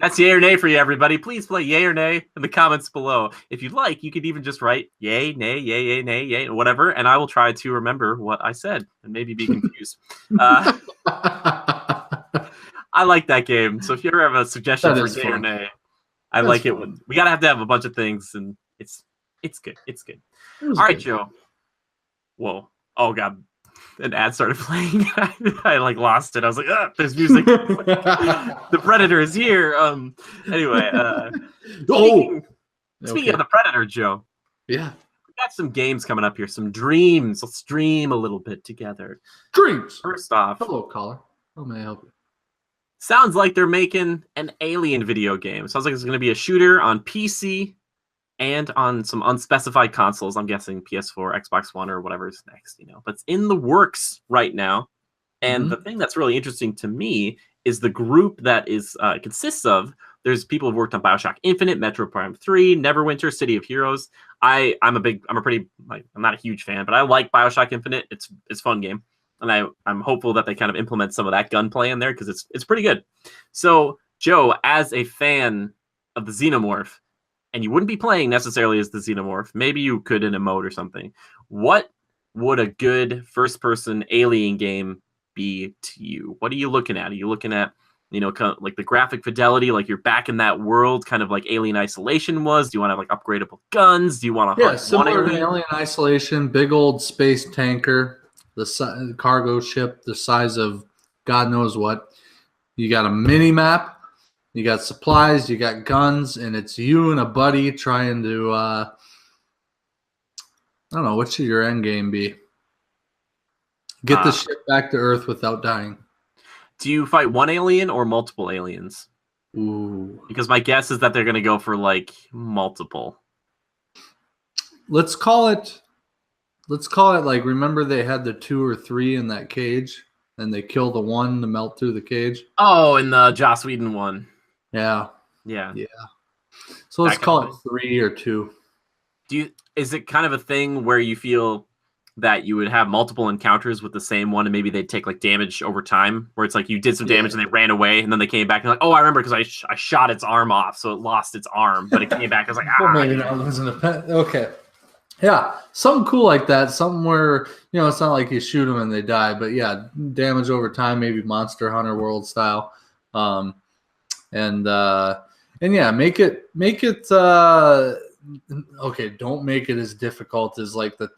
That's yay or nay for you, everybody. Please play yay or nay in the comments below. If you'd like, you could even just write yay, nay, yay, nay, yay, whatever, and I will try to remember what I said and maybe be confused. I like that game. So if you ever have a suggestion for yay or nay, I like it. We gotta have to have a bunch of things, and it's good. It's good. All right, Joe. Whoa. Oh God. An ad started playing. I like lost it. I was like, there's music. The Predator is here. Anyway. Speaking of the Predator, Joe. Yeah. We got some games coming up here. Some dreams. Let's dream a little bit together. Dreams. First off. Hello, caller. How may I help you? Sounds like they're making an Alien video game. Sounds like it's going to be a shooter on PC and on some unspecified consoles. I'm guessing PS4, Xbox One, or whatever is next, But it's in the works right now. And the thing that's really interesting to me is the group that is consists of. There's people who've worked on BioShock Infinite, Metro Prime 3, Neverwinter, City of Heroes. I'm not a huge fan, but I like BioShock Infinite. It's a fun game. And I'm hopeful that they kind of implement some of that gunplay in there because it's pretty good. So, Joe, as a fan of the Xenomorph, and you wouldn't be playing necessarily as the Xenomorph, maybe you could in a mode or something, what would a good first-person Alien game be to you? What are you looking at? Are you looking at, kind of like the graphic fidelity, like you're back in that world, kind of like Alien Isolation was? Do you want to have like upgradable guns? Do you want to hunt similar to Alien Isolation, big old space tanker, the cargo ship the size of God knows what. You got a mini map. You got supplies, you got guns, and it's you and a buddy trying to, I don't know, what should your end game be? Get the ship back to Earth without dying. Do you fight one alien or multiple aliens? Ooh. Because my guess is that they're going to go for, like, multiple. Let's call it, like, remember they had the 2 or 3 in that cage, and they kill the one to melt through the cage? Oh, in the Joss Whedon one. Yeah. So let's call it 3 or 2. Is it kind of a thing where you feel that you would have multiple encounters with the same one and maybe they'd take like damage over time, where it's like you did some damage and they ran away and then they came back and like, oh, I remember because I shot its arm off, so it lost its arm, but it came back. I was like, well, maybe that wasn't a pet. Okay. Yeah, something cool like that. Something where, it's not like you shoot them and they die, but yeah, damage over time, maybe Monster Hunter World style. And yeah, make it okay, don't make it as difficult as like the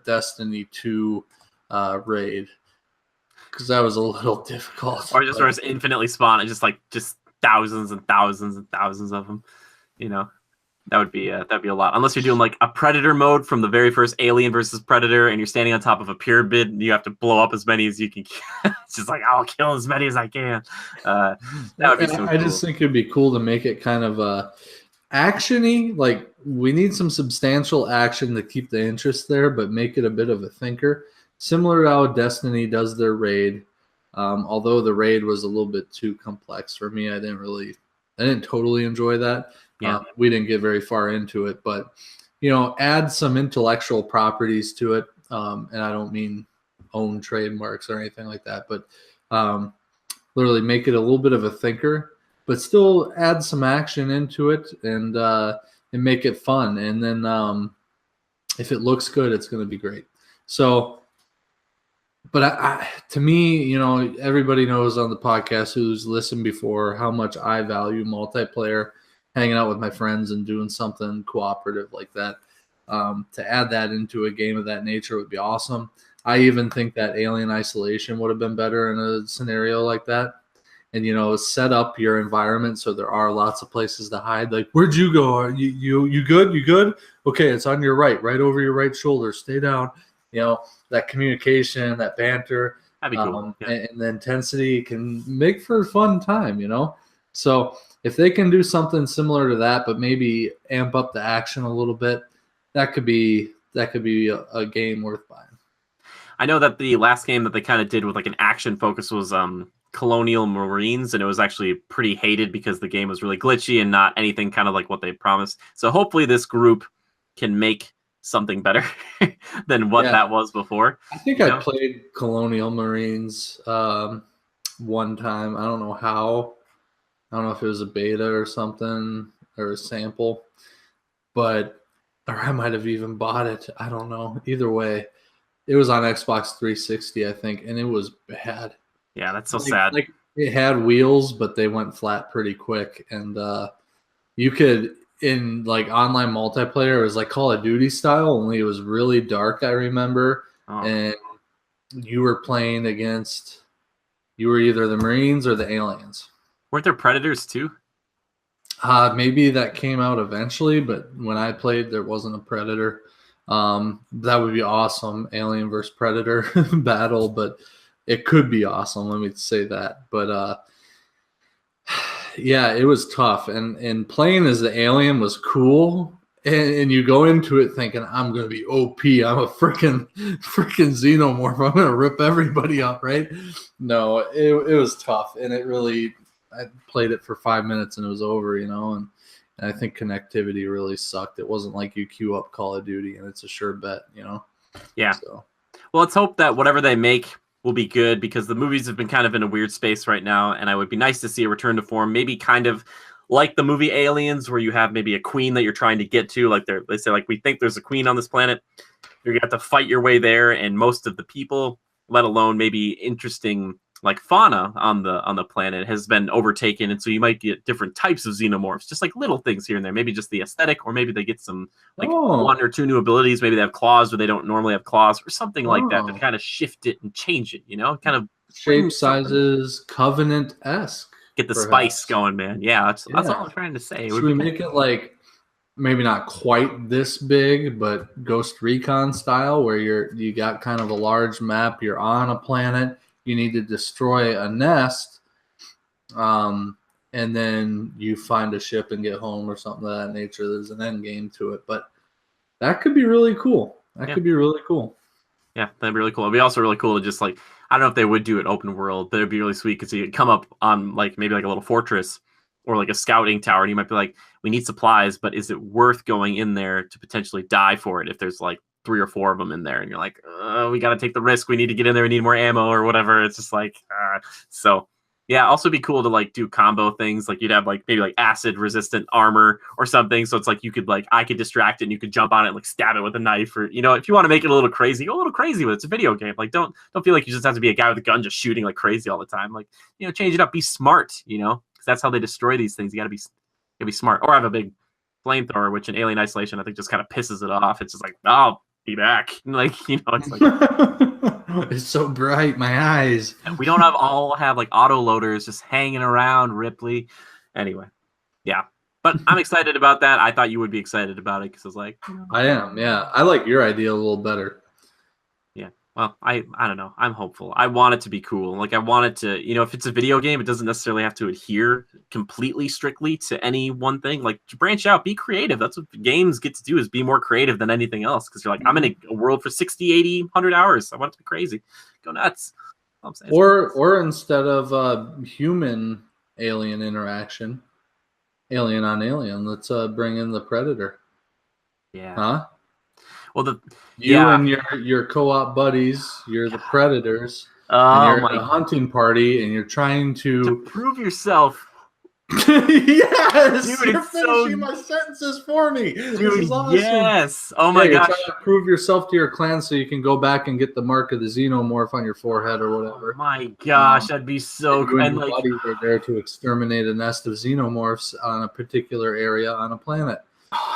Destiny 2 raid, because that was a little difficult. Or just infinitely spawn and just thousands and thousands and thousands of them, that'd be a lot. Unless you're doing like a Predator mode from the very first Alien versus Predator, and you're standing on top of a pyramid, and you have to blow up as many as you can. It's just like I'll kill as many as I can. That would be so cool. I just think it'd be cool to make it kind of action-y. Like we need some substantial action to keep the interest there, but make it a bit of a thinker, similar to how Destiny does their raid. Although the raid was a little bit too complex for me, I didn't totally enjoy that. Yeah. We didn't get very far into it, but add some intellectual properties to it. And I don't mean own trademarks or anything like that, but literally make it a little bit of a thinker, but still add some action into it and make it fun. And then if it looks good, it's going to be great. So, but to me, everybody knows on the podcast who's listened before how much I value multiplayer, hanging out with my friends and doing something cooperative like that. To add that into a game of that nature would be awesome. I even think that Alien Isolation would have been better in a scenario like that. And, set up your environment so there are lots of places to hide. Like, where'd you go? Are you good? You good? Okay, it's on your right over your right shoulder. Stay down. That communication, that banter, That'd be cool. And the intensity can make for a fun time, So if they can do something similar to that, but maybe amp up the action a little bit, that could be a game worth buying. I know that the last game that they kind of did with like an action focus was Colonial Marines, and it was actually pretty hated because the game was really glitchy and not anything kind of like what they promised. So hopefully this group can make something better than what that was before. I think I played Colonial Marines one time. I don't know how. I don't know if it was a beta or something or a sample, or I might have even bought it. I don't know. Either way, it was on Xbox 360, I think, and it was bad. Yeah, that's so sad. Like it had wheels, but they went flat pretty quick, and you could in like online multiplayer, it was like Call of Duty style, only it was really dark. I remember, and you were playing against. You were either the Marines or the aliens. Weren't there Predators too? Maybe that came out eventually, but when I played, there wasn't a Predator. That would be awesome, Alien versus Predator battle, but it could be awesome. Let me say that. But yeah, it was tough, and playing as the alien was cool. And you go into it thinking, I'm going to be OP. I'm a freaking xenomorph. I'm going to rip everybody up, right? No, it was tough, and I played it for 5 minutes and it was over, and I think connectivity really sucked. It wasn't like you queue up Call of Duty and it's a sure bet, Yeah. So. Well, let's hope that whatever they make will be good, because the movies have been kind of in a weird space right now, and it would be nice to see a return to form, maybe kind of like the movie Aliens, where you have maybe a queen that you're trying to get to. Like they say, like, we think there's a queen on this planet. You're going to have to fight your way there, and most of the people, let alone maybe interesting like fauna on the planet, has been overtaken, and so you might get different types of xenomorphs, just like little things here and there, maybe just the aesthetic, or maybe they get some like one or two new abilities. Maybe they have claws where they don't normally have claws, or something like that to kind of shift it and change it, kind of shape, sizes, Covenant-esque. Get the spice going, man. Yeah, that's all I'm trying to say. Should we make it like maybe not quite this big, but Ghost Recon style, where you got kind of a large map, you're on a planet, you need to destroy a nest, and then you find a ship and get home or something of that nature. There's an end game to it, but that could be really cool. Could be really cool. Yeah, that'd be really cool. It'd be also really cool to just like, I don't know if they would do it open world, but it'd be really sweet because you could come up on like maybe like a little fortress or like a scouting tower, and you might be like, we need supplies, but is it worth going in there to potentially die for it if there's like 3 or 4 of them in there? And you're like, we got to take the risk. We need to get in there. We need more ammo or whatever. It's just like, so yeah. Also be cool to like do combo things. Like you'd have like maybe like acid resistant armor or something. So it's like you could like, I could distract it and you could jump on it and like stab it with a knife, or, if you want to make it a little crazy, go a little crazy with it. It's a video game. Like don't feel like you just have to be a guy with a gun just shooting like crazy all the time. Like, change it up, be smart, because that's how they destroy these things. You gotta be smart, or have a big flamethrower, which in Alien Isolation, I think just kind of pisses it off. It's just like, oh, be back. Like, it's like, it's so bright, my eyes. We don't all have like auto loaders just hanging around, Ripley. Anyway, yeah. But I'm excited about that. I thought you would be excited about it because I was like, I am, yeah. I like your idea a little better. yeah. Well, I don't know. I'm hopeful. I want it to be cool. Like I want it to, if it's a video game, it doesn't necessarily have to adhere completely strictly to any one thing. Like branch out, be creative. That's what games get to do, is be more creative than anything else. Because you're like, I'm in a world for 60, 80, 100 hours. I want it to be crazy. Go nuts. I'm saying. Or instead of human alien interaction, alien on alien, let's bring in the predator. Yeah. Huh? Well, you and your co-op buddies, you're the predators, and you're in a hunting party, and you're trying to prove yourself. Yes, dude, you're finishing my sentences for me. Dude, this is awesome. Yes. Oh my gosh. You're trying to prove yourself to your clan so you can go back and get the mark of the xenomorph on your forehead or whatever. Oh my gosh, that'd be so cool. And your buddies are there to exterminate a nest of xenomorphs on a particular area on a planet.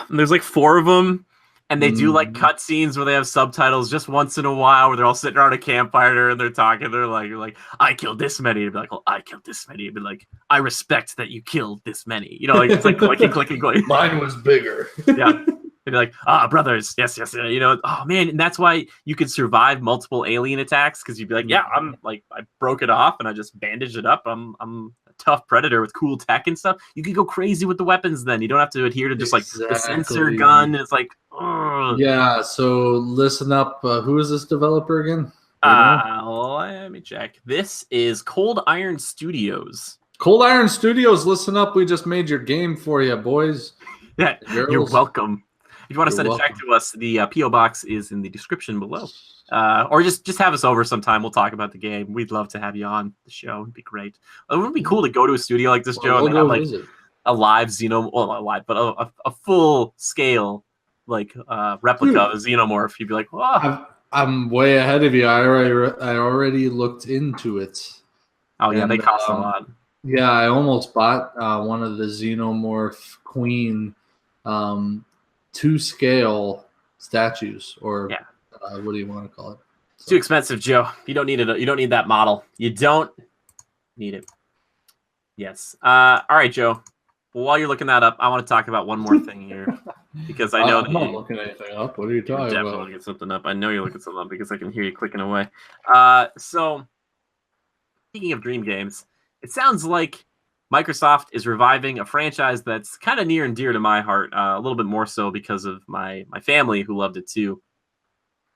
And there's like 4 of them. And they do like cutscenes where they have subtitles just once in a while, where they're all sitting around a campfire and they're talking. They're like, I killed this many. It'd be like, well, I killed this many. It'd be like, I respect that you killed this many. Like it's like clicking. Mine was bigger. Yeah. They'd be like, brothers, yes. Oh man, and that's why you could survive multiple alien attacks, because you'd be like, yeah, I'm like, I broke it off and I just bandaged it up. I'm a tough predator with cool tech and stuff. You could go crazy with the weapons then. You don't have to adhere to just like the sensor gun. It's like, ugh. Yeah. So listen up. Who is this developer again? Let me check. This is Cold Iron Studios. Cold Iron Studios, listen up. We just made your game for you, boys. Yeah, you're welcome. If you want to send a check to us, the P.O. box is in the description below. Or just have us over sometime. We'll talk about the game. We'd love to have you on the show. It'd be great. It would be cool to go to a studio like this, Joe, and have like a live a full scale like replica of a xenomorph. You'd be like, oh. I'm way ahead of you. I already looked into it. Oh yeah, they cost a lot. Yeah, I almost bought one of the xenomorph queen 2-scale statues, or what do you want to call it? It's too expensive, Joe. You don't need it. You don't need that model. You don't need it. Yes. All right, Joe. Well, while you're looking that up, I want to talk about one more thing here, because I know I'm not looking anything up. What are you talking about? Definitely looking something up. I know you're looking something up because I can hear you clicking away. So speaking of Dream Games, it sounds like Microsoft is reviving a franchise that's kind of near and dear to my heart, a little bit more so because of my family who loved it too.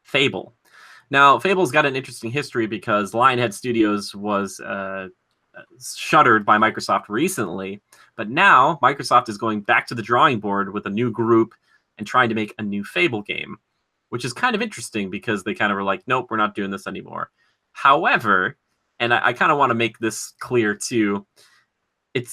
Fable. Now, Fable's got an interesting history because Lionhead Studios was shuttered by Microsoft recently, but now Microsoft is going back to the drawing board with a new group and trying to make a new Fable game, which is kind of interesting because they kind of were like, nope, we're not doing this anymore. However, and I kind of want to make this clear too,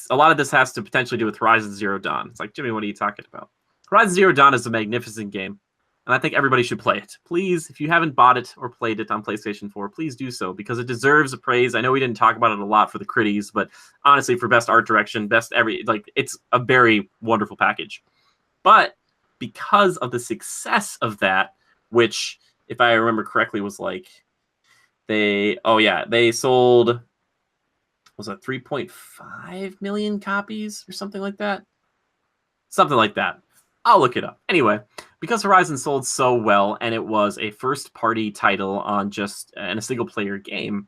a lot of this has to potentially do with Horizon Zero Dawn. It's like, Jimmy, what are you talking about? Horizon Zero Dawn is a magnificent game, and I think everybody should play it. Please, if you haven't bought it or played it on PlayStation 4, please do so, because it deserves a praise. I know we didn't talk about it a lot for the critics, but honestly, for best art direction, it's a very wonderful package. But because of the success of that, which, if I remember correctly, was like they sold, was it 3.5 million copies or something like that? Something like that. I'll look it up. Anyway, because Horizon sold so well and it was a first-party title on just in a single-player game,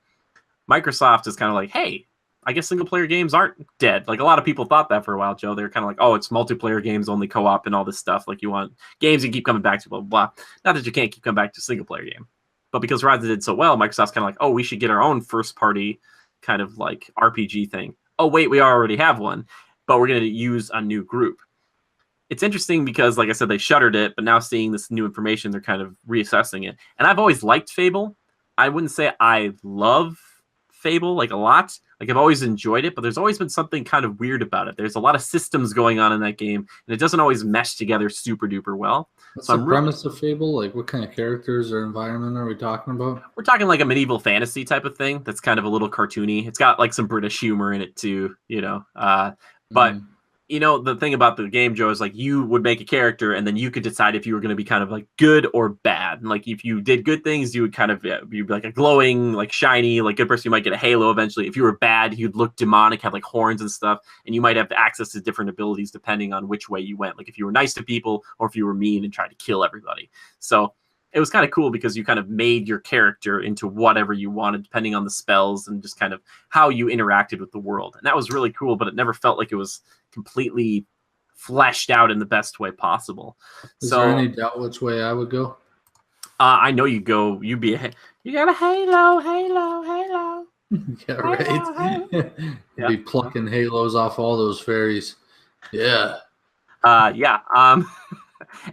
Microsoft is kind of like, hey, I guess single-player games aren't dead. Like, a lot of people thought that for a while, Joe. They were kind of like, oh, it's multiplayer games, only co-op and all this stuff. Like, you want games you keep coming back to, blah, blah, blah. Not that you can't keep coming back to a single-player game. But because Horizon did so well, Microsoft's kind of like, oh, we should get our own first-party kind of like RPG thing. Oh, wait, we already have one, but we're going to use a new group. It's interesting because, like I said, they shuttered it, but now seeing this new information, they're kind of reassessing it. And I've always liked Fable. I wouldn't say I love Fable like a lot. Like, I've always enjoyed it, but there's always been something kind of weird about it. There's a lot of systems going on in that game, and it doesn't always mesh together super duper well. What's the premise of Fable? Like, what kind of characters or environment are we talking about? We're talking like a medieval fantasy type of thing that's kind of a little cartoony. It's got like some British humor in it too, you know. But you know, the thing about the game, Joe, is like you would make a character and then you could decide if you were going to be kind of like good or bad. And like if you did good things, you would kind of be like a glowing, like shiny, like good person. You might get a halo eventually. If you were bad, you'd look demonic, have like horns and stuff. And you might have access to different abilities depending on which way you went. Like if you were nice to people or if you were mean and tried to kill everybody. So it was kind of cool because you kind of made your character into whatever you wanted, depending on the spells and just kind of how you interacted with the world. And that was really cool, but it never felt like it was completely fleshed out in the best way possible. Is there any doubt which way I would go? I know you got a halo. Yeah, right. Yeah. Be plucking halos off all those fairies. Yeah. Yeah.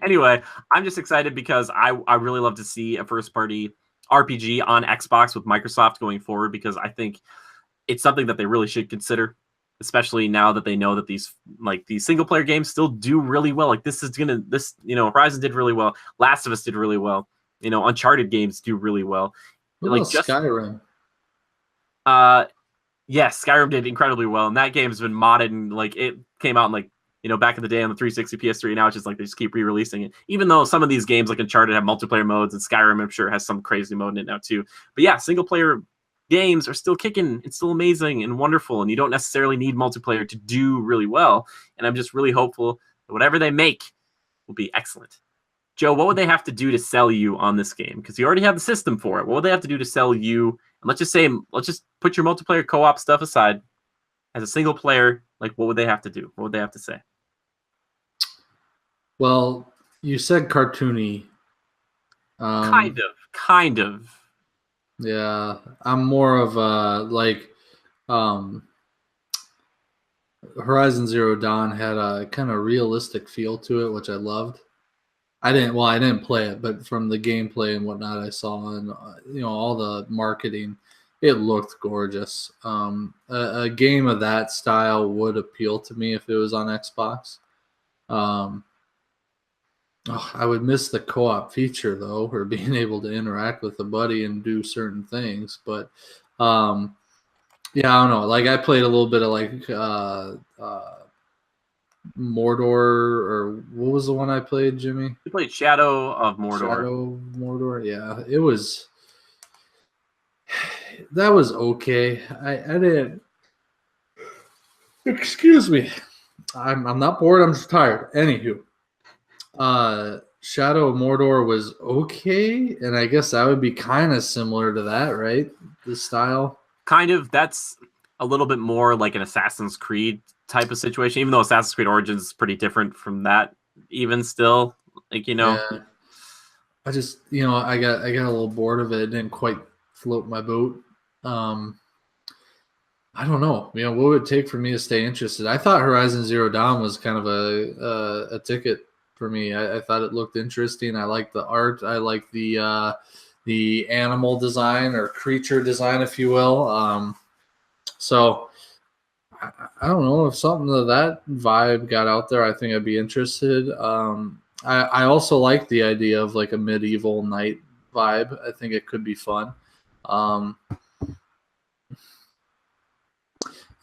Anyway, I'm just excited because I really love to see a first party RPG on Xbox with Microsoft going forward, because I think it's something that they really should consider, especially now that they know that these single player games still do really well. Like Horizon did really well. Last of Us did really well. Uncharted games do really well. What like about Skyrim? Yes, Skyrim did incredibly well, and that game has been modded, and like it came out in back in the day on the 360 PS3. Now it's just like they just keep re-releasing it. Even though some of these games like Uncharted have multiplayer modes, and Skyrim I'm sure has some crazy mode in it now too. But yeah, single player games are still kicking. It's still amazing and wonderful, and you don't necessarily need multiplayer to do really well. And I'm just really hopeful that whatever they make will be excellent. Joe, what would they have to do to sell you on this game? Because you already have the system for it. What would they have to do to sell you? And let's just put your multiplayer co-op stuff aside. As a single player, like what would they have to do? What would they have to say? Well, you said cartoony. Kind of. Yeah, I'm more of a Horizon Zero Dawn had a kind of realistic feel to it, which I loved. I didn't play it, but from the gameplay and whatnot I saw, and all the marketing, it looked gorgeous. A game of that style would appeal to me if it was on Xbox. I would miss the co-op feature though, or being able to interact with a buddy and do certain things. But yeah, I don't know. Like I played a little bit of Mordor, or what was the one I played, Jimmy? You played Shadow of Mordor. Shadow of Mordor, yeah. That was okay. I didn't. Excuse me. I'm not bored. I'm just tired. Anywho, Shadow of Mordor was okay, and I guess that would be kind of similar to that, right? The style. Kind of. That's a little bit more like an Assassin's Creed type of situation, even though Assassin's Creed Origins is pretty different from that. Even still, Yeah. I just I got a little bored of it. It didn't quite float my boat. I don't know. What would it take for me to stay interested? I thought Horizon Zero Dawn was kind of a ticket for me. I thought it looked interesting. I liked the art. I liked the animal design or creature design, if you will. So I don't know, if something of that vibe got out there, I think I'd be interested. I also like the idea of like a medieval knight vibe. I think it could be fun. I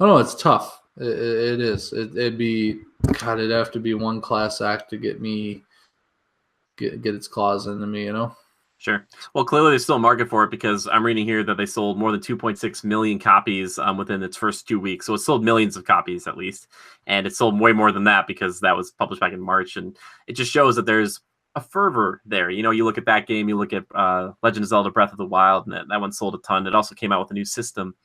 don't know. It's tough. It is. It'd have to be one class act to get its claws into me, Sure. Well, clearly there's still a market for it, because I'm reading here that they sold more than 2.6 million copies within its first 2 weeks. So it sold millions of copies at least. And it sold way more than that because that was published back in March. And it just shows that there's a fervor there. You look at that game, you look at Legend of Zelda Breath of the Wild, and that one sold a ton. It also came out with a new system.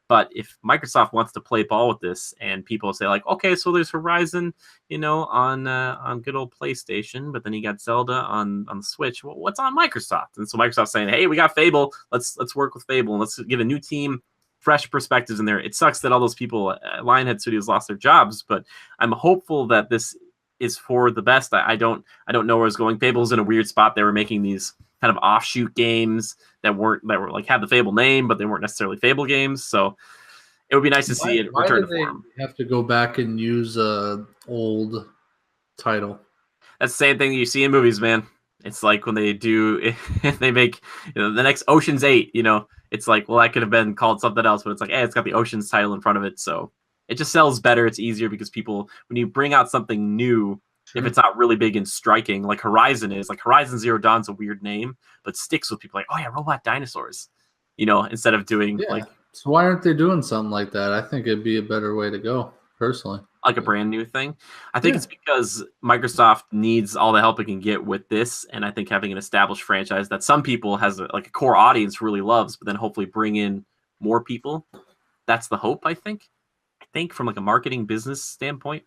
But if Microsoft wants to play ball with this, and people say like, okay, so there's Horizon, on good old PlayStation, but then you got Zelda on the Switch. Well, what's on Microsoft? And so Microsoft's saying, hey, we got Fable. Let's work with Fable, and let's give a new team fresh perspectives in there. It sucks that all those people at Lionhead Studios lost their jobs, but I'm hopeful that this is for the best. I don't know where it's going. Fable's in a weird spot. They were making these kind of offshoot games that were like had the Fable name, but they weren't necessarily Fable games. So it would be nice to see it return to form. Have to go back and use a old title. That's the same thing you see in movies, man. It's like when they make the next Ocean's 8. It's like, well, that could have been called something else, but it's like, hey, it's got the Ocean's title in front of it, so It just sells better. It's easier because people, when you bring out something new, if it's not really big and striking, like Horizon is, like Horizon Zero Dawn's a weird name, but sticks with people like, oh yeah, robot dinosaurs, instead of doing Yeah. So why aren't they doing something like that? I think it'd be a better way to go, personally. like a brand new thing. I think it's because Microsoft needs all the help it can get with this, and I think having an established franchise that some people has a core audience really loves, but then hopefully bring in more people. That's the hope, I think. I think from like a marketing business standpoint.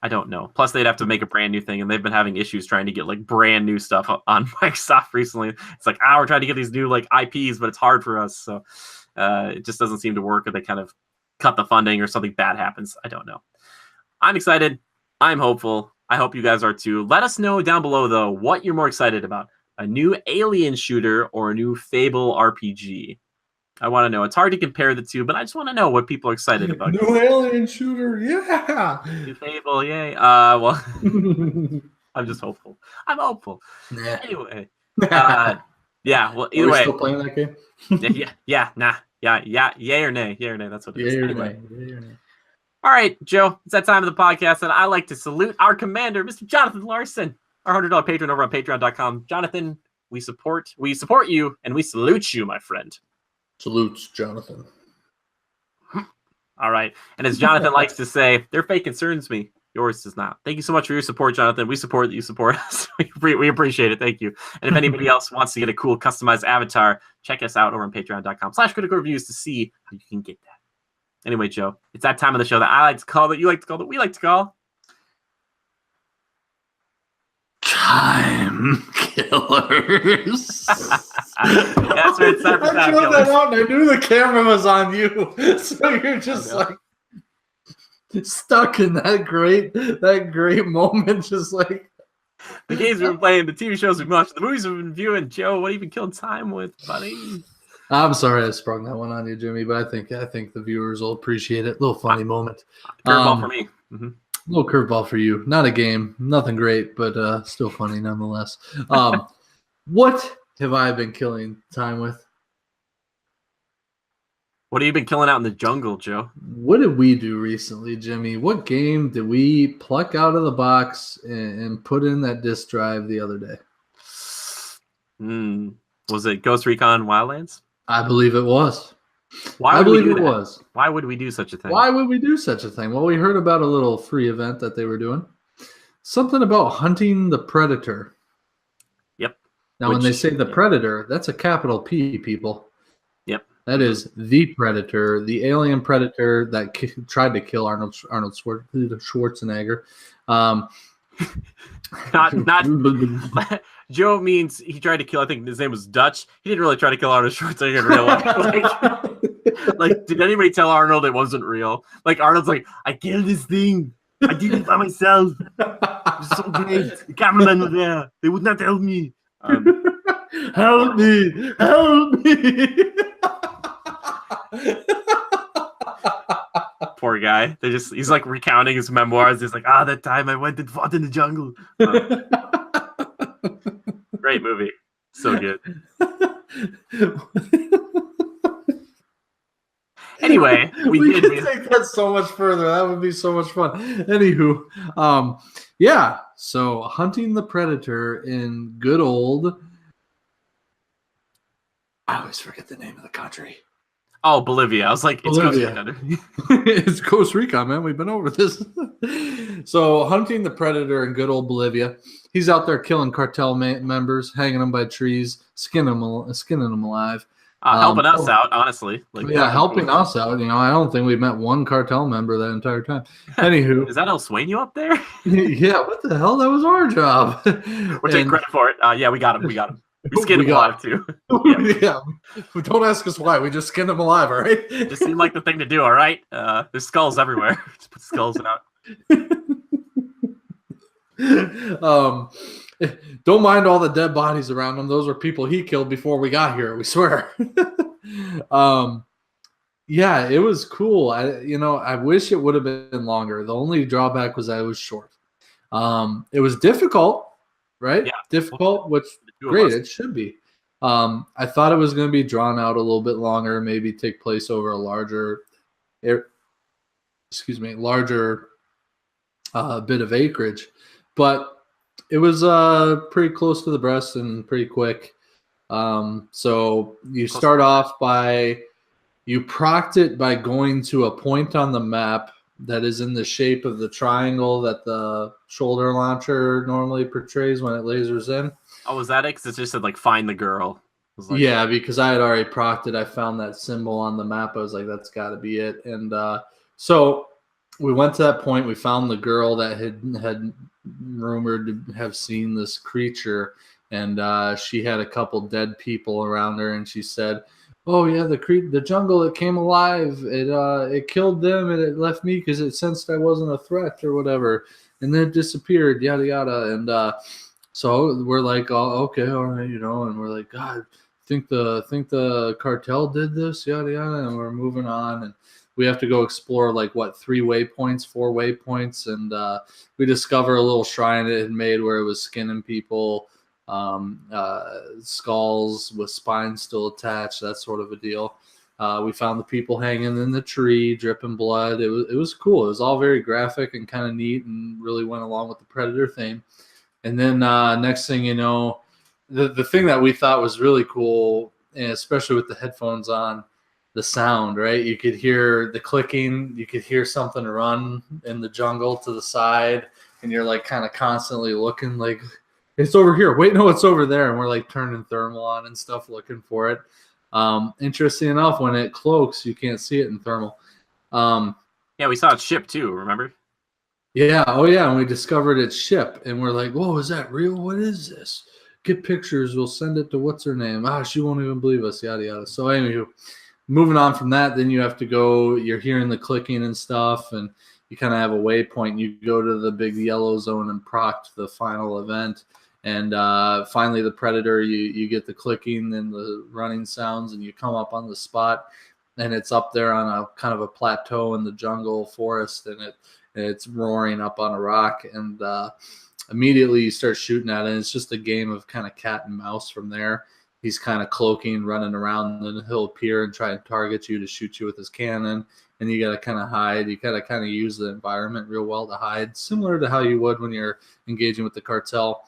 I don't know. Plus, they'd have to make a brand new thing, and they've been having issues trying to get like brand new stuff on Microsoft recently. It's like, we're trying to get these new like IPs, but it's hard for us. So it just doesn't seem to work, or they kind of cut the funding, or something bad happens. I don't know. I'm excited. I'm hopeful. I hope you guys are too. Let us know down below, though, what you're more excited about: a new Alien shooter or a new Fable RPG. I want to know. It's hard to compare the two, but I just want to know what people are excited about. New Alien shooter, yeah. New Fable, yay. Well, I'm just hopeful. I'm hopeful. Nah. Anyway, yeah. Well, either way. Still playing that game? Yay or nay. That's what it is. Yay or Anyway. nay. All right, Joe. It's that time of the podcast, and I like to salute our commander, Mr. Jonathan Larson, our $100 patron over on Patreon.com. Jonathan, we support you, and we salute you, my friend. Salutes, Jonathan. All right. And as Jonathan likes to say, their fate concerns me. Yours does not. Thank you so much for your support, Jonathan. We support that you support us. We appreciate it. Thank you. And if anybody else wants to get a cool customized avatar, check us out over on patreon.com/critical reviews to see how you can get that. Anyway, Joe, it's that time of the show that I like to call, that you like to call, that we like to call Time Killers. That's right. It's time for Time I Killers. that out and I knew the camera was on you, so you're just like stuck in that great moment, just like the games we've been playing, the TV shows we've watched, the movies we've been viewing. Joe, what have you been killing time with, buddy? I'm sorry I sprung that one on you, Jimmy, but I think the viewers will appreciate it. A little funny moment. Curveball for me. A little curveball for you. Not a game, nothing great, but still funny nonetheless. What have I been killing time with? What have you been killing out in the jungle, Joe? What did we do recently, Jimmy? What game did we pluck out of the box and put in that disk drive the other day? Was it Ghost Recon Wildlands? I believe it was. Why would we do such a thing? Why would we do such a thing? Well, we heard about a little free event that they were doing. Something about hunting the predator. Yep. Now, when they say the predator, that's a capital P, people. Yep. That is the predator, the alien predator that tried to kill Arnold Schwarzenegger. Not Joe means he tried to kill. I think his name was Dutch. He didn't really try to kill Arnold Schwarzenegger in real life. Like, did anybody tell Arnold it wasn't real? Like, Arnold's like, I killed this thing. I did it by myself. It was so great. The cameramen were there. They would not help me. Help me! Help me! Poor guy. He's like recounting his memoirs. He's like, that time I went and fought in the jungle. Great movie. So good. Anyway, we could take that so much further. That would be so much fun. Anywho, yeah. So hunting the predator in good old. I always forget the name of the country. Oh, Bolivia. I was like, it's Bolivia. Costa Rica. It's Costa Rica, man. We've been over this. So hunting the predator in good old Bolivia. He's out there killing cartel members, hanging them by trees, skinning them alive. Helping us out, honestly. Helping us out. I don't think we've met one cartel member that entire time. Anywho. Is that El Sueño up there? Yeah, what the hell? That was our job. We're taking credit for it. Yeah, we got him. We skinned him alive, too. Yeah. Don't ask us why. We just skinned him alive, all right? Just seemed like the thing to do, all right? There's skulls everywhere. Just put skulls out. Don't mind all the dead bodies around him. Those were people he killed before we got here, we swear. Yeah, it was cool. I wish it would have been longer. The only drawback was that it was short. It was difficult, right? Yeah. Difficult, which great, it should be. I thought it was going to be drawn out a little bit longer, maybe take place over a larger larger bit of acreage, but it was pretty close to the breast and pretty quick. So you start off by, you proct it by going to a point on the map that is in the shape of the triangle that the shoulder launcher normally portrays when it lasers in. Oh, was that it? Because it just said like find the girl. Like, yeah, because I had already procted. I found that symbol on the map. I was like, that's got to be it. And so we went to that point. We found the girl that had rumored to have seen this creature, and she had a couple dead people around her, and she said, "Oh yeah, the jungle, it came alive. It killed them, and it left me because it sensed I wasn't a threat or whatever, and then it disappeared. Yada yada." And so we're like, "Oh, okay, all right, and we're like, God, think the cartel did this, yada yada," and we're moving on, and we have to go explore like 3 waypoints, 4 waypoints, and we discover a little shrine it had made where it was skinning people, skulls with spines still attached, that sort of a deal. We found the people hanging in the tree, dripping blood. It was cool. It was all very graphic and kind of neat, and really went along with the Predator theme. And then next thing you know, the thing that we thought was really cool, and especially with the headphones on, the sound, right? You could hear the clicking, you could hear something run in the jungle to the side, and you're like kind of constantly looking like, it's over here. Wait, no, it's over there. And we're like turning thermal on and stuff, looking for it. Interesting enough, when it cloaks, you can't see it in thermal. Yeah, we saw its ship too, remember? Yeah, oh yeah, and we discovered its ship, and we're like, whoa, is that real? What is this? Get pictures, we'll send it to what's her name. She won't even believe us, yada yada. So anyway, moving on from that, then you have to go, you're hearing the clicking and stuff, and you kind of have a waypoint. You go to the big yellow zone and proc the final event. And finally, the Predator, you get the clicking and the running sounds, and you come up on the spot, and it's up there on a kind of a plateau in the jungle forest, and it's roaring up on a rock, and immediately you start shooting at it. And it's just a game of kind of cat and mouse from there. He's kind of cloaking, running around, and then he'll appear and try and target you to shoot you with his cannon. And you got to kind of hide. You got to kind of use the environment real well to hide, similar to how you would when you're engaging with the cartel.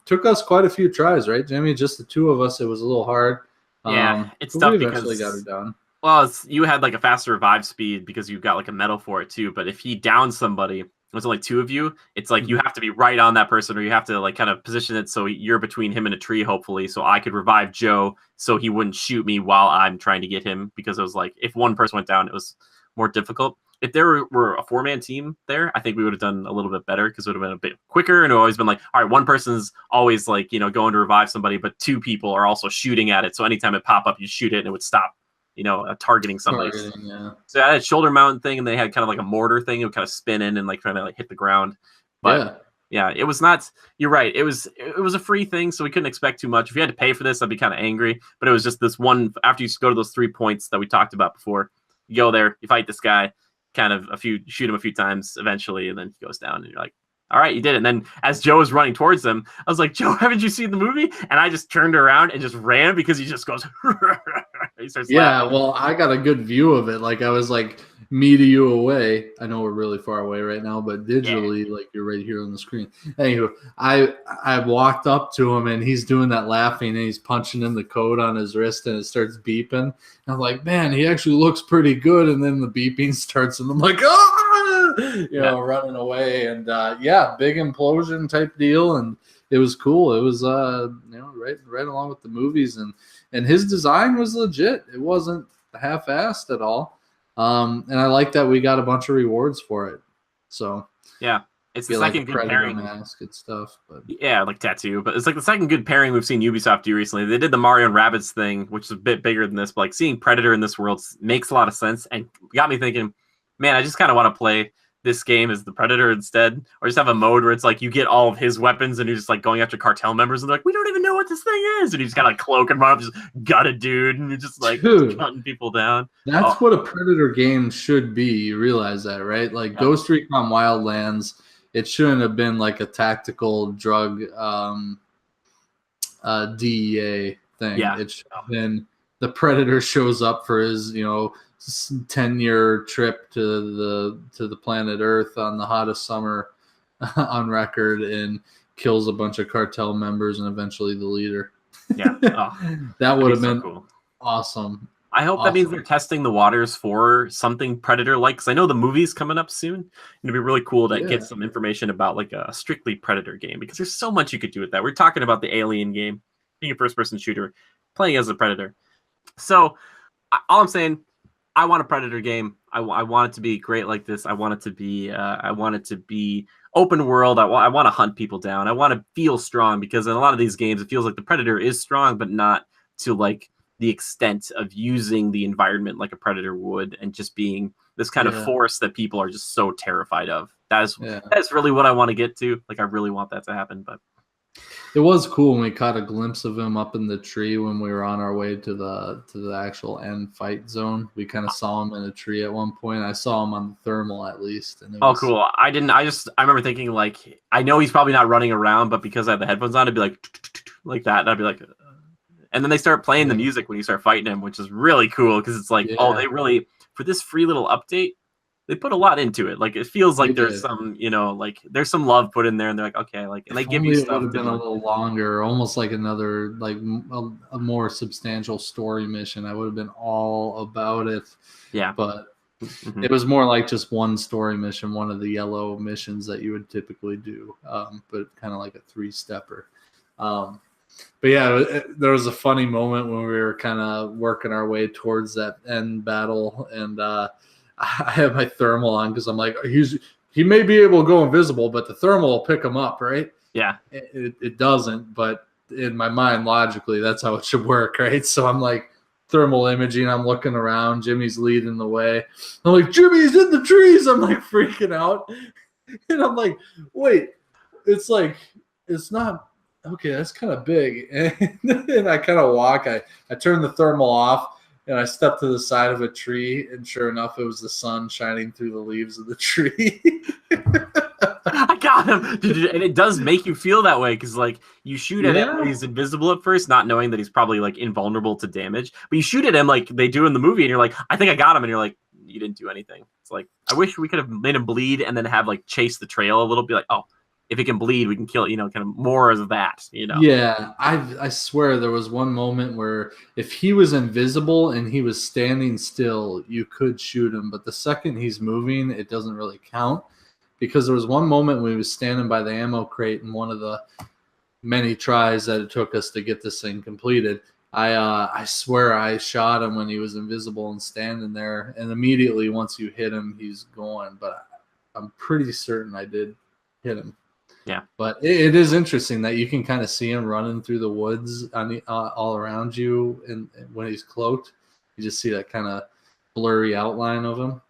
Took us quite a few tries, right, Jimmy? Just the two of us. It was a little hard. Yeah, it's tough because eventually got it done. Well, you had like a faster revive speed because you got like a medal for it too. But if he downs somebody, there's only 2 of you. It's like you have to be right on that person, or you have to like kind of position it so you're between him and a tree, hopefully, so I could revive Joe so he wouldn't shoot me while I'm trying to get him. Because it was like if one person went down, it was more difficult. If there were a 4-man team there, I think we would have done a little bit better because it would have been a bit quicker, and it would always been like, all right, one person's always like going to revive somebody, but 2 people are also shooting at it. So anytime it pop up, you shoot it and it would stop. Targeting somebody. Yeah. So I had a shoulder mount thing, and they had kind of like a mortar thing. It would kind of spin in and like trying to like hit the ground. But yeah, it was not. You're right. It was a free thing, so we couldn't expect too much. If you had to pay for this, I'd be kind of angry. But it was just this one. After you go to those 3 points that we talked about before, you go there, you fight this guy, shoot him a few times eventually, and then he goes down, and you're like, all right, you did it. And then as Joe was running towards him, I was like, Joe, haven't you seen the movie? And I just turned around and just ran because he just goes. He starts laughing. Well, I got a good view of it. Like I was like me to you away. I know we're really far away right now, but digitally, like you're right here on the screen. Anywho, I walked up to him, and he's doing that laughing, and he's punching in the code on his wrist, and it starts beeping. And I'm like, man, he actually looks pretty good. And then the beeping starts, and I'm like, running away. And big implosion type deal. And it was cool. It was right along with the movies, and his design was legit. It wasn't half-assed at all. And I like that we got a bunch of rewards for it. So yeah, it's the second good pairing. Mask and stuff, but yeah, like tattoo. But it's like the second good pairing we've seen Ubisoft do recently. They did the Mario and Rabbids thing, which is a bit bigger than this, but like seeing Predator in this world makes a lot of sense and got me thinking, man, I just kind of want to play this game as the Predator instead, or just have a mode where it's like you get all of his weapons and you're just like going after cartel members, and they're like, we don't even know what this thing is, and you just kind of like cloak and run up, just gut a dude, and you're just like cutting people down. That's what a Predator game should be. You realize that, right? Like Ghost Recon Wildlands, it shouldn't have been like a tactical drug DEA thing. It should have been the Predator shows up for his 10-year trip to the planet Earth on the hottest summer on record and kills a bunch of cartel members and eventually the leader. Yeah. That would have so been cool. Awesome. I hope that means they're testing the waters for something Predator-like, because I know the movie's coming up soon. It'd be really cool to get some information about like a strictly Predator game, because there's so much you could do with that. We're talking about the Alien game, being a first-person shooter, playing as a Predator. So all I'm saying, I want a Predator game. I want it to be great like this. I want it to be open world. I want to hunt people down. I want to feel strong, because in a lot of these games, it feels like the Predator is strong, but not to like the extent of using the environment like a Predator would, and just being this kind of force that people are just so terrified of. That's really what I want to get to. Like, I really want that to happen. But it was cool when we caught a glimpse of him up in the tree when we were on our way to the actual end fight zone. We kind of saw him in a tree at one point. I saw him on the thermal at least. And cool. I remember thinking, like, I know he's probably not running around, but because I had the headphones on, it'd be like that. And I'd be like, and then they start playing the music when you start fighting him, which is really cool, because it's like, oh, they really, for this free little update, they put a lot into it. Like, it feels like there's some, like there's some love put in there, and they're like, okay, like, and they give you stuff. It would have been a little longer, almost like another, like a more substantial story mission. I would have been all about it. Yeah. But it was more like just one story mission, one of the yellow missions that you would typically do, but kind of like a 3-stepper. But yeah, there was a funny moment when we were kind of working our way towards that end battle, and I have my thermal on because I'm like, he may be able to go invisible, but the thermal will pick him up, right? Yeah. It doesn't, but in my mind, logically, that's how it should work, right? So I'm like thermal imaging. I'm looking around. Jimmy's leading the way. I'm like, Jimmy's in the trees. I'm like freaking out, and I'm like, wait, it's not. Okay, that's kind of big. And I kind of walk. I turn the thermal off, and I step to the side of a tree, and sure enough, it was the sun shining through the leaves of the tree. I got him. And it does make you feel that way, because like you shoot at him when he's invisible at first, not knowing that he's probably like invulnerable to damage. But you shoot at him like they do in the movie, and you're like, I think I got him, and you're like, you didn't do anything. It's like, I wish we could have made him bleed and then have like chase the trail a little bit, like, oh, if he can bleed, we can kill it, kind of more of that, Yeah, I swear there was one moment where if he was invisible and he was standing still, you could shoot him. But the second he's moving, it doesn't really count. Because there was one moment when he was standing by the ammo crate in one of the many tries that it took us to get this thing completed. I swear I shot him when he was invisible and standing there. And immediately once you hit him, he's going. But I'm pretty certain I did hit him. Yeah, but it is interesting that you can kind of see him running through the woods on all around you, and when he's cloaked, you just see that kind of blurry outline of him.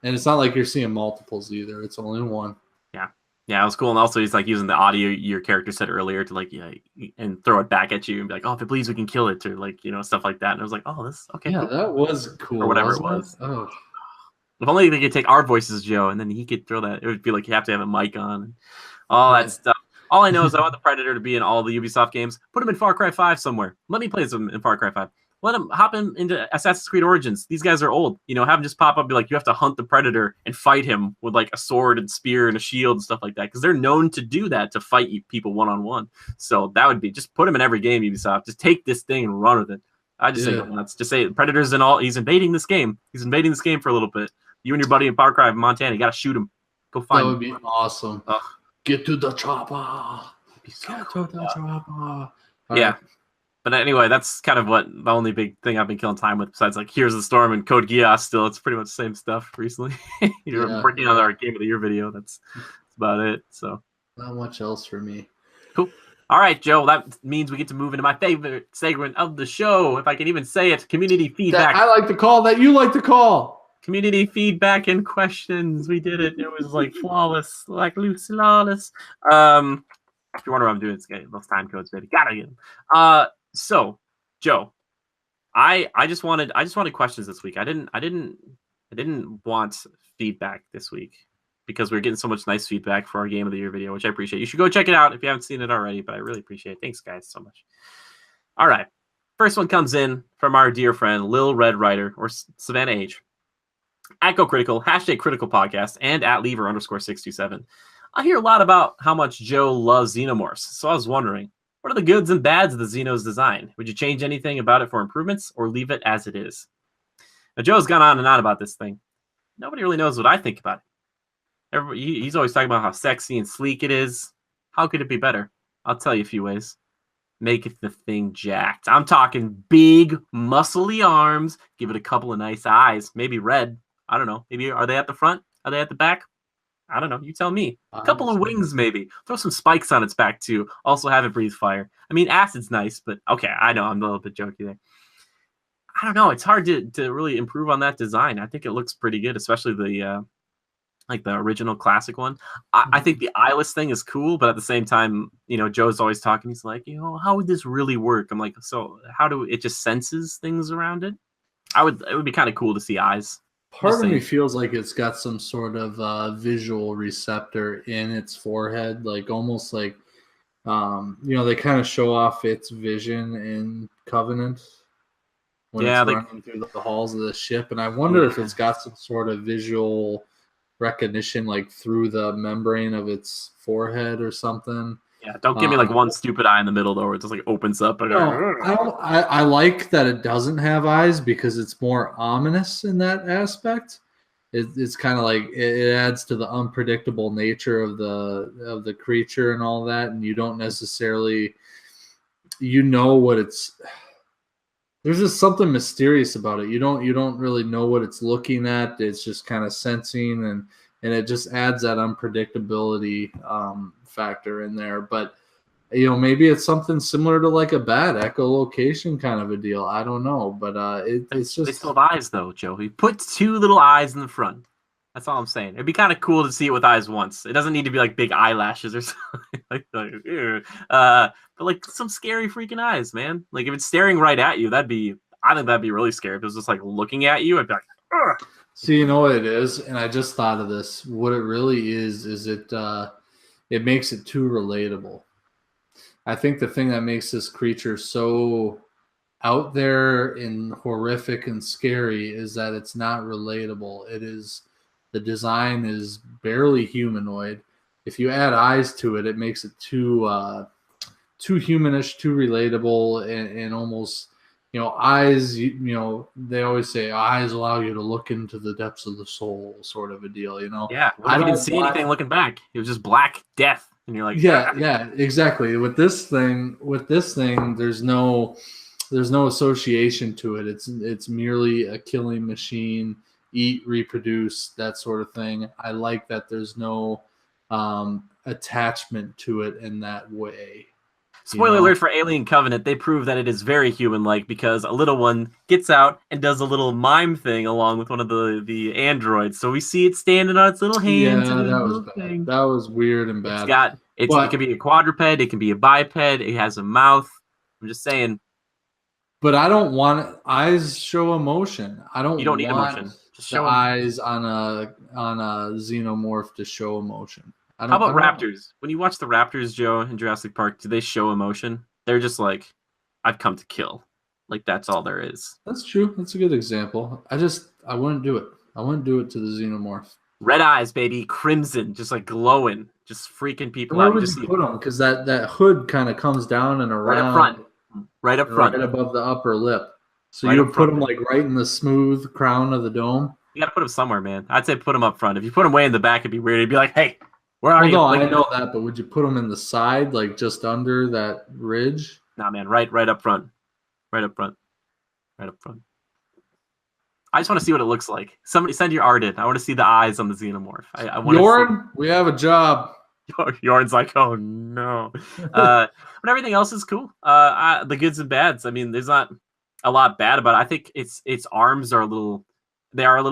And it's not like you're seeing multiples either; it's only one. Yeah, it was cool. And also, he's like using the audio your character said earlier to like and throw it back at you and be like, oh, if it bleeds, we can kill it, or like stuff like that. And I was like, oh, this okay. Yeah, cool. That was cool, or whatever it was. Oh. If only they could take our voices, Joe, and then he could throw that. It would be like you have to have a mic on. And all that stuff. All I know is I want the Predator to be in all the Ubisoft games. Put him in Far Cry 5 somewhere. Let me play some in Far Cry 5. Let him hop him into Assassin's Creed Origins. These guys are old. Have him just pop up and be like, you have to hunt the Predator and fight him with like a sword and spear and a shield and stuff like that. Because they're known to do that, to fight people one-on-one. So that would be, just put him in every game, Ubisoft. Just take this thing and run with it. I just say nuts. Just say Predator's in all. He's invading this game. He's invading this game for a little bit. You and your buddy in Far Cry, Montana, you got to shoot him. Go find him. That would be awesome. Get to the chopper. Get to the chopper. Yeah. But anyway, that's kind of what the only big thing I've been killing time with, besides like Here's the Storm and Code Geass. Still, it's pretty much the same stuff recently. You're working on our Game of the Year video. That's about it. So not much else for me. Cool. All right, Joe. That means we get to move into my favorite segment of the show, if I can even say it. Community feedback. That I like to call. That you like to call. Community feedback and questions. We did it. It was like flawless, like Lucy Lawless. If you wonder what I'm doing, it's getting those time codes, baby. Gotta get them. So, Joe, I just wanted questions this week. I didn't want feedback this week because we're getting so much nice feedback for our Game of the Year video, which I appreciate. You should go check it out if you haven't seen it already, but I really appreciate it. Thanks, guys, so much. All right. First one comes in from our dear friend Lil Red Rider or Savannah H. At Go Critical, #Critical Podcast, and at Lever_627. I hear a lot about how much Joe loves xenomorphs, so I was wondering, what are the goods and bads of the Xeno's design? Would you change anything about it for improvements, or leave it as it is? Now, Joe's gone on and on about this thing. Nobody really knows what I think about it. He's always talking about how sexy and sleek it is. How could it be better? I'll tell you a few ways. Make it the thing jacked. I'm talking big, muscly arms. Give it a couple of nice eyes. Maybe red. I don't know. Maybe are they at the front? Are they at the back? I don't know. You tell me. A couple of wings, maybe. Throw some spikes on its back, too. Also have it breathe fire. I mean, acid's nice, but okay, I know. I'm a little bit jokey there. I don't know. It's hard to really improve on that design. I think it looks pretty good, especially the original classic one. I think the eyeless thing is cool, but at the same time, Joe's always talking. He's like, how would this really work? I'm like, so how do it just senses things around it? It would be kind of cool to see eyes. Part of me feels like it's got some sort of visual receptor in its forehead, like almost like, they kind of show off its vision in Covenant when it's running through the halls of the ship. And I wonder if it's got some sort of visual recognition, like through the membrane of its forehead or something. Yeah, don't give me like one stupid eye in the middle though, where it just like opens up. I like that it doesn't have eyes because it's more ominous in that aspect. It's kind of like it adds to the unpredictable nature of the creature and all that, and you don't necessarily, what it's. There's just something mysterious about it. You don't really know what it's looking at. It's just kind of sensing, and it just adds that unpredictability factor in there. But maybe it's something similar to like a bad echolocation kind of a deal. I don't know, but it's just they still have eyes though, Joe. He puts 2 little eyes in the front. That's all I'm saying. It'd be kind of cool to see it with eyes once. It doesn't need to be like big eyelashes or something but like some scary freaking eyes, man. Like if it's staring right at you, I think that'd be really scary. If it was just like looking at you, I'd be like, ugh. So you know what it is, and I just thought of this. What it really is it makes it too relatable. I think the thing that makes this creature so out there and horrific and scary is that it's not relatable. The design is barely humanoid. If you add eyes to it, it makes it too humanish, too relatable, and almost, eyes, they always say eyes allow you to look into the depths of the soul, sort of a deal, Yeah, I didn't see anything looking back. It was just black death, and you're like, yeah, exactly. With this thing, there's no association to it. It's merely a killing machine. Eat, reproduce, that sort of thing. I like that there's no attachment to it in that way. Spoiler alert for Alien Covenant, they prove that it is very human-like because a little one gets out and does a little mime thing along with one of the androids. So we see it standing on its little hands. Yeah, that was bad. That was weird and bad. It can be a quadruped, it can be a biped, it has a mouth. I'm just saying. But I don't want eyes show emotion. You don't need emotion. Just show eyes on a xenomorph to show emotion. How about raptors? When you watch the raptors, Joe, in Jurassic Park, do they show emotion? They're just like, I've come to kill. Like, that's all there is. That's true. That's a good example. I wouldn't do it. I wouldn't do it to the xenomorph. Red eyes, baby. Crimson. Just like glowing. Just freaking people out. Where would you put them? Because that hood kind of comes down and around. Right up front. Right above the upper lip. So you would put them like right in the smooth crown of the dome? You got to put them somewhere, man. I'd say put them up front. If you put them way in the back, it'd be weird. It'd be like, hey, where are you? No, I know that, but would you put them in the side, like just under that ridge? Nah, man, right up front. Right up front. Right up front. I just want to see what it looks like. Somebody send your art in. I want to see the eyes on the xenomorph. I want Jorn, we have a job. Jorn's like, oh no. But everything else is cool. The goods and bads. I mean, there's not a lot bad about it. I think its arms are a little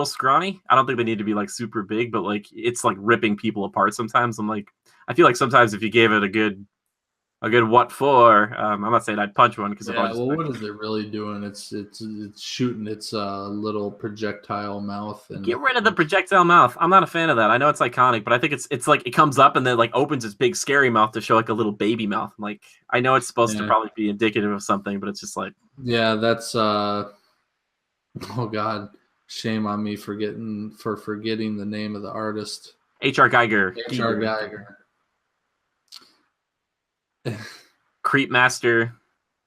scrawny. I don't think they need to be like super big, but like it's like ripping people apart sometimes. I feel like sometimes if you gave it a good a good what for. I'm not saying I'd punch one because Yeah, well, what is it really doing? It's shooting its little projectile mouth and get rid of the projectile mouth. I'm not a fan of that. I know it's iconic, but I think it's like it comes up and then like opens its big scary mouth to show like a little baby mouth. Like I know it's supposed to probably be indicative of something, but it's just like that's oh god, shame on me for forgetting the name of the artist. H.R. Geiger. H.R. Geiger. Creep master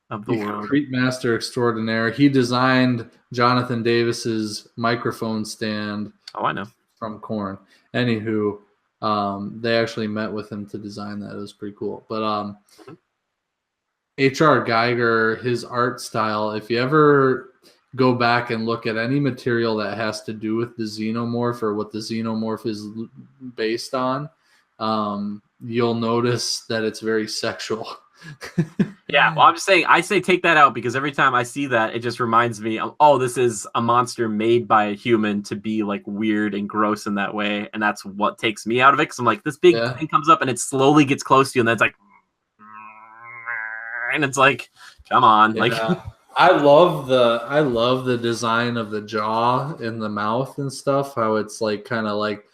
of the world. Creep master extraordinaire. He designed Jonathan Davis's microphone stand. Oh, I know. From Korn. Anywho, they actually met with him to design that. It was pretty cool. But H.R. Geiger, his art style, if you ever go back and look at any material that has to do with the xenomorph or what the xenomorph is based on, you'll notice that it's very sexual. Yeah, well, I'm just saying, I say take that out because every time I see that, it just reminds me of, oh, this is a monster made by a human to be like weird and gross in that way. And that's what takes me out of it. Cause I'm like, this big thing comes up and it slowly gets close to you. And then it's like, and it's like, come on. Yeah. Like, I love the design of the jaw and the mouth and stuff, how it's like kind of like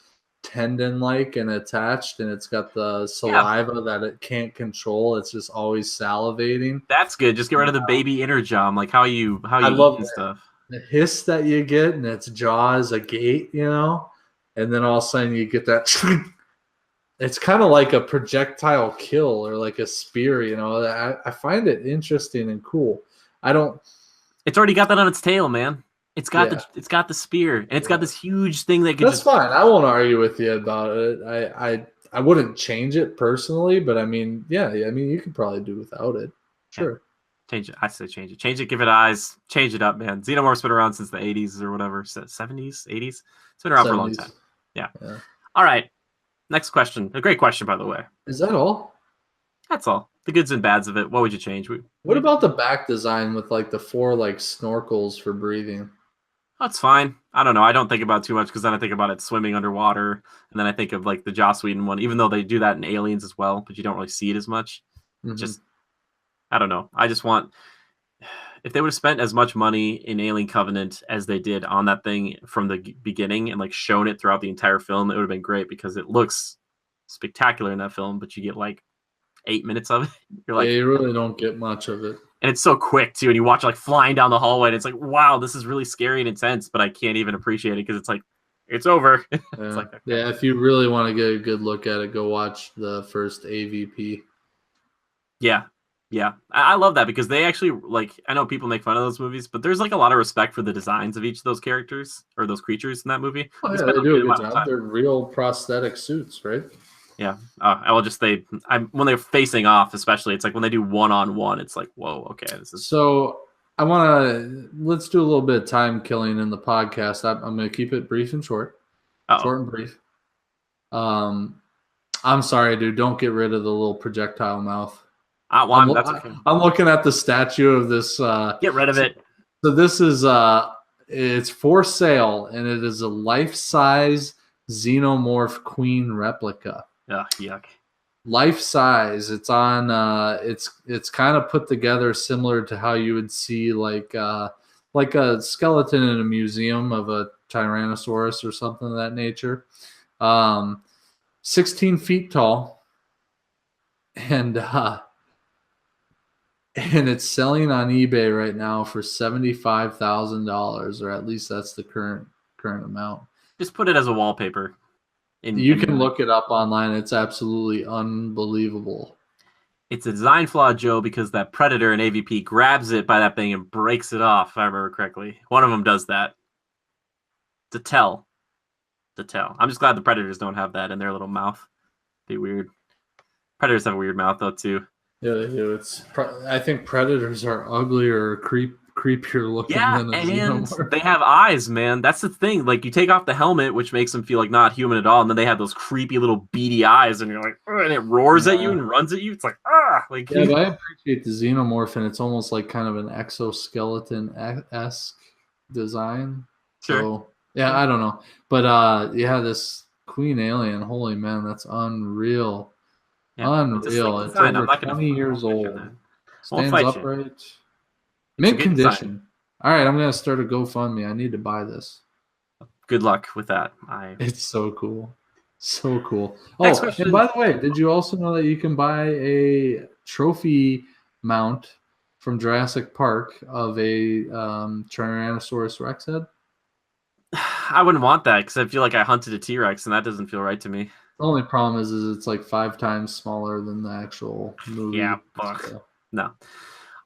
tendon like and attached, and it's got the saliva that it can't control. It's just always salivating. That's good. Just get rid of the baby inner jaw. Like how you love eat and stuff. The hiss that you get, and its jaw is a gate, you know, and then all of a sudden you get that. It's kind of like a projectile kill or like a spear, you know. I find it interesting and cool. It's already got that on its tail, man. It's got the spear, and it's got this huge thing that could. That's fine. I won't argue with you about it. I wouldn't change it personally, but I mean, you could probably do without it. Sure. Yeah. Change it. I say change it. Change it. Give it eyes. Change it up, man. Xenomorph's been around since the 80s or whatever. 70s, 80s. It's been around 70s. For a long time. Yeah. All right. Next question. A great question, by the way. Is that all? That's all. The goods and bads of it. What would you change? What about the back design with like the 4 like snorkels for breathing? That's fine. I don't know. I don't think about it too much because then I think about it swimming underwater, and then I think of like the Joss Whedon one, even though they do that in Aliens as well, but you don't really see it as much. Just, I don't know. I just want, if they would have spent as much money in Alien Covenant as they did on that thing from the beginning and like shown it throughout the entire film, it would have been great because it looks spectacular in that film, but you get like 8 minutes of it. You're like, you really don't get much of it. And it's so quick too, and you watch it like flying down the hallway, and it's like, wow, this is really scary and intense, but I can't even appreciate it because it's like, it's over. It's like, okay. Yeah, if you really want to get a good look at it, go watch the first AVP. Yeah. I love that because they actually, like, I know people make fun of those movies, but there's like a lot of respect for the designs of each of those characters or those creatures in that movie. Oh, yeah, they do a good job. They're real prosthetic suits, right? Yeah. I will just say, when they're facing off, especially, it's like when they do one-on-one, it's like, whoa, okay, this is. So let's do a little bit of time killing in the podcast. I'm going to keep it brief and short. Short and brief. I'm sorry, dude. Don't get rid of the little projectile mouth. That's okay. I'm looking at the statue of this. Get rid of it. So this is it's for sale, and it is a life-size xenomorph queen replica. Yuck. Life size. It's on. It's kind of put together similar to how you would see like a skeleton in a museum of a Tyrannosaurus or something of that nature. 16 feet tall, and it's selling on eBay right now for $75,000, or at least that's the current amount. Just put it as a wallpaper. You can look it up online. It's absolutely unbelievable. It's a design flaw, Joe, because that Predator in AVP grabs it by that thing and breaks it off, if I remember correctly. One of them does that. To tell. I'm just glad the Predators don't have that in their little mouth. Be weird. Predators have a weird mouth, though, too. Yeah, they do. I think Predators are uglier or creepier looking than a xenomorph. They have eyes, man. That's the thing. Like, you take off the helmet, which makes them feel like not human at all, and then they have those creepy little beady eyes, and you're like, and it roars at you and runs at you. It's like, like. Yeah, but I appreciate the xenomorph, and it's almost like kind of an exoskeleton-esque design. Sure. So yeah, I don't know, but this Queen Alien, holy man, that's unreal. Yeah. It's a sleek Unreal. It's design. I'm over not gonna 20 years fight you on old. that. Won't Stands fight you. upright. It's a Mint good design. condition. All right, I'm going to start a GoFundMe. I need to buy this. Good luck with that. It's so cool. So cool. Next Oh, and question. by the way, did you also know that you can buy a trophy mount from Jurassic Park of a Tyrannosaurus Rex head? I wouldn't want that because I feel like I hunted a T-Rex and that doesn't feel right to me. The only problem is it's like 5 times smaller than the actual movie. Yeah, fuck. So No.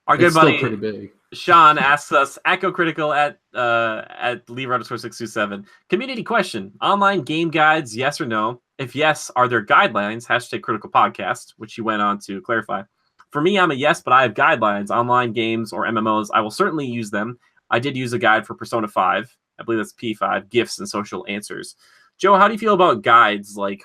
Our good it's still buddy pretty big. Sean asks us, Echo Critical at Lever_627. Community question: online game guides, yes or no? If yes, are there guidelines? #critical podcast, which he went on to clarify. For me, I'm a yes, but I have guidelines. Online games or MMOs, I will certainly use them. I did use a guide for Persona 5. I believe that's P5, gifts and social answers. Joe, how do you feel about guides like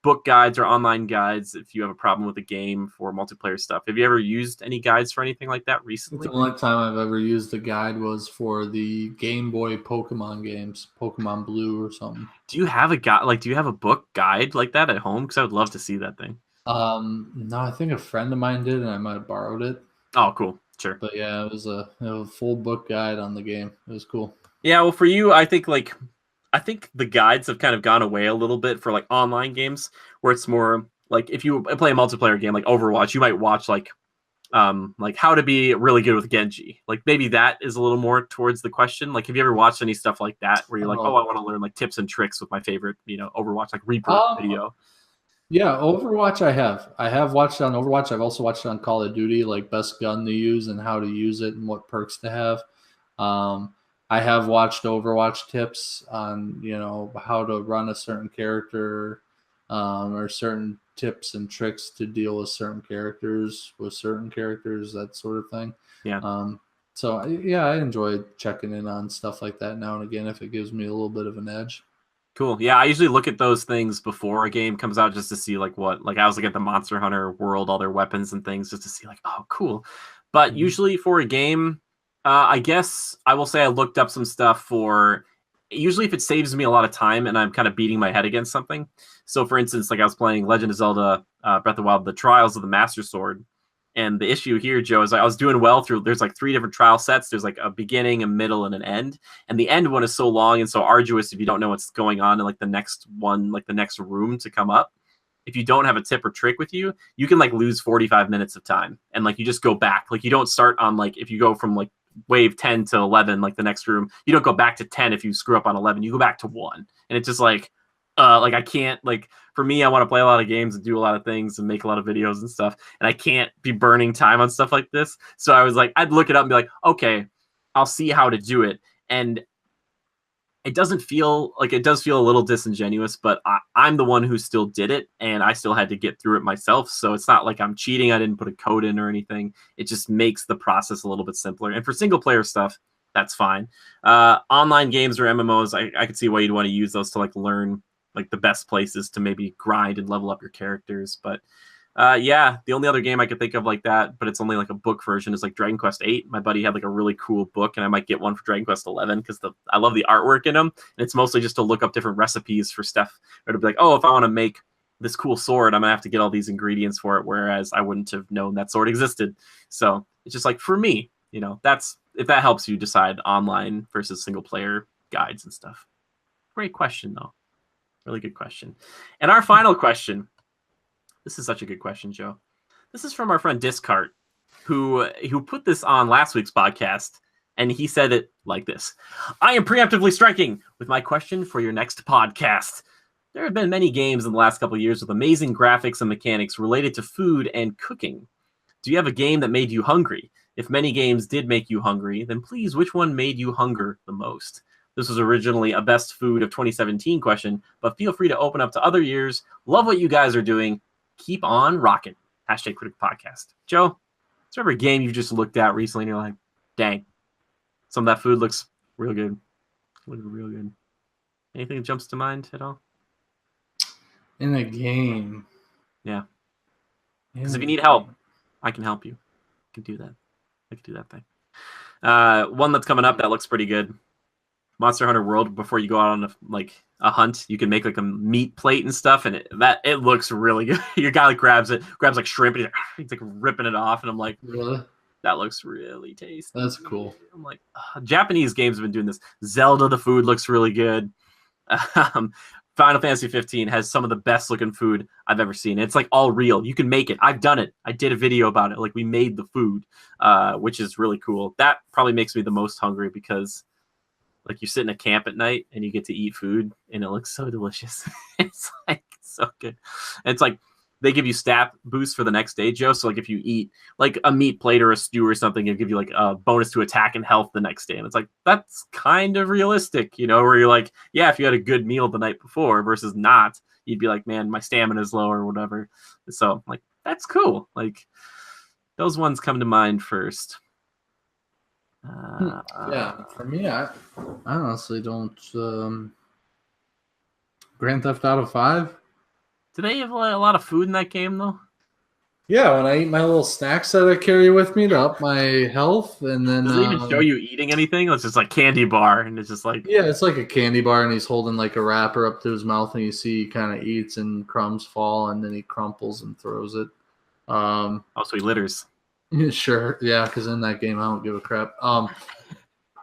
book guides or online guides if you have a problem with a game for multiplayer stuff? Have you ever used any guides for anything like that recently? The only time I've ever used a guide was for the Game Boy Pokemon games, Pokemon Blue or something. Do you have a guide? Like, do you have a book guide like that at home? Because I would love to see that thing. No, I think a friend of mine did, and I might have borrowed it. Oh, cool. Sure. But yeah, it was a full book guide on the game. It was cool. Yeah, well, for you, I think the guides have kind of gone away a little bit for like online games where it's more like if you play a multiplayer game like Overwatch, you might watch like how to be really good with Genji. Like maybe that is a little more towards the question. Like have you ever watched any stuff like that where you're like, oh, I want to learn like tips and tricks with my favorite, Overwatch like Reaper video? Yeah, Overwatch I have. I have watched it on Overwatch. I've also watched it on Call of Duty, like best gun to use and how to use it and what perks to have. I have watched Overwatch tips on, how to run a certain character, or certain tips and tricks to deal with certain characters, that sort of thing. Yeah. So yeah, I enjoy checking in on stuff like that now and again if it gives me a little bit of an edge. Cool. Yeah, I usually look at those things before a game comes out just to see like what, like I was looking at the Monster Hunter World, all their weapons and things just to see like, oh, cool. But usually for a game, I guess I will say I looked up some stuff for usually if it saves me a lot of time and I'm kind of beating my head against something. So for instance, like I was playing Legend of Zelda Breath of the Wild, the Trials of the Master Sword. And the issue here, Joe, is I was doing well through, there's like 3 different trial sets. There's like a beginning, a middle, and an end. And the end one is so long and so arduous if you don't know what's going on in like the next one, like the next room to come up. If you don't have a tip or trick with you, you can like lose 45 minutes of time. And like you just go back. Like you don't start on like, if you go from like wave 10 to 11, like the next room, you don't go back to 10 if you screw up on 11. You go back to 1. And it's just like I can't, like, for me, I want to play a lot of games and do a lot of things and make a lot of videos and stuff. And I can't be burning time on stuff like this. So I was like, I'd look it up and be like, okay, I'll see how to do it. And it does feel a little disingenuous, but I'm the one who still did it. And I still had to get through it myself. So it's not like I'm cheating. I didn't put a code in or anything. It just makes the process a little bit simpler. And for single player stuff, that's fine. Online games or MMOs, I could see why you'd want to use those to like learn like the best places to maybe grind and level up your characters. But yeah, the only other game I could think of like that, but it's only like a book version, is like Dragon Quest 8. My buddy had like a really cool book, and I might get one for Dragon Quest 11 because I love the artwork in them. And it's mostly just to look up different recipes for stuff, or to be like, oh, if I want to make this cool sword, I'm gonna have to get all these ingredients for it, whereas I wouldn't have known that sword existed. So it's just like, for me, that's, if that helps you decide online versus single player guides and stuff. Great question though. Really good question. And our final question. This is such a good question, Joe. This is from our friend Discart, who put this on last week's podcast, and he said it like this: I am preemptively striking with my question for your next podcast. There have been many games in the last couple of years with amazing graphics and mechanics related to food and cooking. Do you have a game that made you hungry? If many games did make you hungry, then please, which one made you hunger the most? This was originally a best food of 2017 question, but feel free to open up to other years. Love what you guys are doing. Keep on rocking. #critical podcast. Joe, is there ever a game you just looked at recently and you're like, dang, some of that food looks real good. Real good. Anything that jumps to mind at all? In a game. Yeah. Because if you need help, I can help you. I can do that. I can do that thing. One that's coming up that looks pretty good. Monster Hunter World, before you go out on a hunt. You can make like a meat plate and stuff, and it looks really good. Your guy like grabs like shrimp, and he's like ripping it off, and I'm like, Really? that looks really tasty. That's cool. I'm like, Japanese games have been doing this. Zelda, the food looks really good. Final Fantasy 15 has some of the best looking food I've ever seen. It's like all real. You can make it. I've done it. I did a video about it. Like we made the food, which is really cool. That probably makes me the most hungry because like you sit in a camp at night and you get to eat food and it looks so delicious. It's like so good. And it's like they give you stat boosts for the next day, Joe. So like if you eat like a meat plate or a stew or something, it'll give you like a bonus to attack and health the next day. And it's like, that's kind of realistic, you know, where you're like, yeah, if you had a good meal the night before versus not, you'd be like, man, my stamina is low or whatever. So like, that's cool. Like those ones come to mind first. Yeah, for me, I honestly don't. Grand Theft Auto 5. Do they have a lot of food in that game, though? Yeah, when I eat my little snacks that I carry with me to up my health, and then does it even show you eating anything? It's just like candy bar, and it's just like yeah, it's like a candy bar, and he's holding like a wrapper up to his mouth, and you see he kind of eats, and crumbs fall, and then he crumples and throws it. So he litters. Sure, yeah, because in that game I don't give a crap.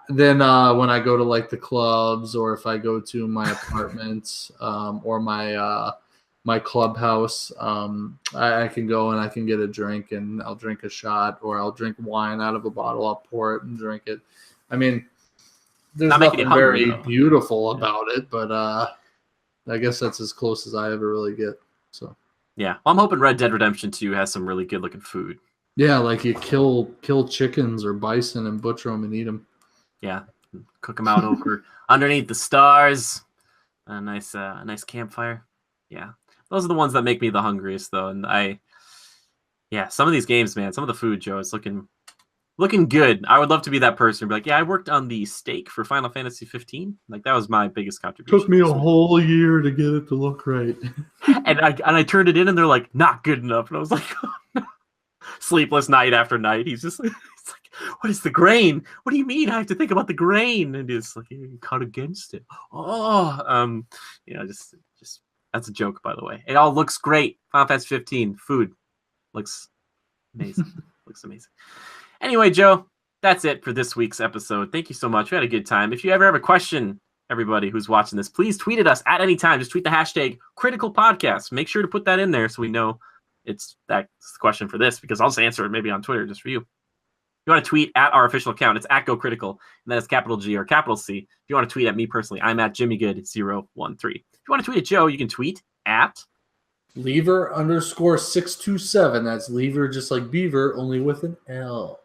Then when I go to like the clubs, or if I go to my apartments, or my clubhouse, I can go and I can get a drink and I'll drink a shot, or I'll drink wine out of a bottle. I'll pour it and drink it. I mean, there's nothing very beautiful about it, but I guess that's as close as I ever really get. So yeah, well, I'm hoping Red Dead Redemption 2 has some really good looking food. Yeah, like you kill chickens or bison and butcher them and eat them. Yeah, cook them out over underneath the stars. A nice campfire. Yeah. Those are the ones that make me the hungriest, though. And some of these games, man, some of the food, Joe, is looking good. I would love to be that person and be like, yeah, I worked on the steak for Final Fantasy 15. Like, that was my biggest contribution. Took me a whole year to get it to look right. and I turned it in, and they're like, not good enough. And I was like, oh, no. Sleepless night after night. He's just like, it's like, what is the grain? What do you mean I have to think about the grain? And it's like, you cut against it. Oh, just that's a joke, by the way. It all looks great. Final Fantasy 15 food looks amazing. Looks amazing. Anyway, Joe, that's it for this week's episode. Thank you so much. We had a good time. If you ever have a question, everybody who's watching this, please tweet at us at any time. Just tweet the hashtag Critical Podcast. Make sure to put that in there so we know that's the question for this, because I'll just answer it maybe on Twitter just for you. If you want to tweet at our official account, it's at GoCritical, and that is capital G or capital C. If you want to tweet at me personally, I'm at JimmyGood013. If you want to tweet at Joe, you can tweet at Lever_627. That's Lever just like Beaver, only with an L.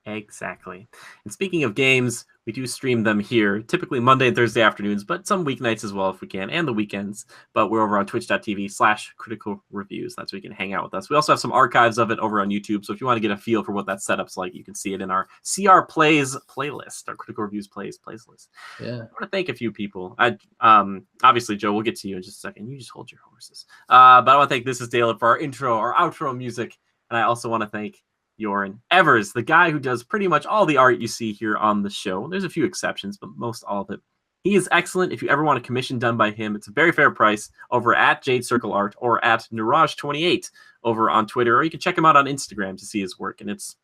Exactly. And speaking of games, we do stream them here, typically Monday and Thursday afternoons, but some weeknights as well if we can, and the weekends. But we're over on twitch.tv/critical reviews. That's where you can hang out with us. We also have some archives of it over on YouTube. So if you want to get a feel for what that setup's like, you can see it in our CR Plays playlist, our Critical Reviews Plays playlist. Yeah. I want to thank a few people. Obviously, Joe, we'll get to you in just a second. You just hold your horses. But I want to thank This Is Dale for our intro, our outro music. And I also want to thank Joran Evers, the guy who does pretty much all the art you see here on the show. There's a few exceptions, but most all of it. He is excellent. If you ever want a commission done by him, it's a very fair price over at Jade Circle Art or at Niraj28 over on Twitter, or you can check him out on Instagram to see his work, and it's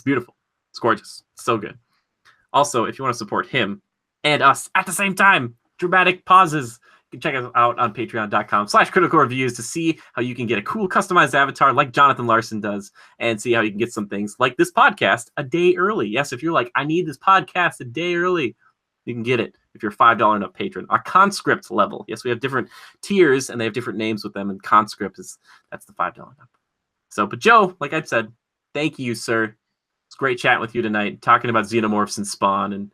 beautiful. It's gorgeous. It's so good. Also, if you want to support him and us at the same time, dramatic pauses, you can check us out on patreon.com/critical reviews to see how you can get a cool customized avatar like Jonathan Larson does, and see how you can get some things like this podcast a day early. Yes, if you're like, I need this podcast a day early, you can get it if you're a $5 and up patron. Our conscript level. Yes, we have different tiers and they have different names with them, and conscript that's the $5 and up. So, but Joe, like I said, thank you, sir. It's great chatting with you tonight, talking about Xenomorphs and Spawn and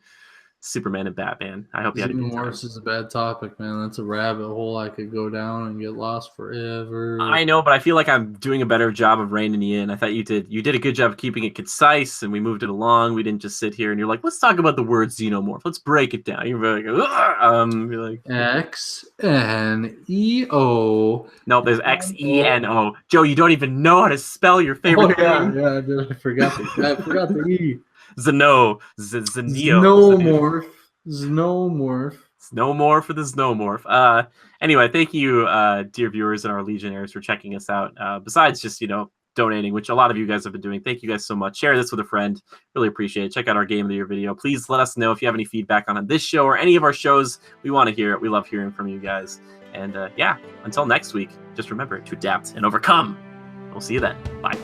Superman and Batman. I hope you had a good time. Xenomorphs is a bad topic, man. That's a rabbit hole I could go down and get lost forever. I know, but I feel like I'm doing a better job of reining you in. I thought you did. You did a good job of keeping it concise, and we moved it along. We didn't just sit here and you're like, let's talk about the word xenomorph. Let's break it down. You're like X-N-E-O. No, there's X-E-N-O. Joe, you don't even know how to spell your favorite thing. Yeah, I forgot the E. Xeneo. Xenomorph. It's no more for the Snowmorph. Anyway, thank you, dear viewers and our Legionnaires, for checking us out. Besides just, donating, which a lot of you guys have been doing. Thank you guys so much. Share this with a friend. Really appreciate it. Check out our Game of the Year video. Please let us know if you have any feedback on this show or any of our shows. We want to hear it. We love hearing from you guys. And yeah, until next week, just remember to adapt and overcome. We'll see you then. Bye.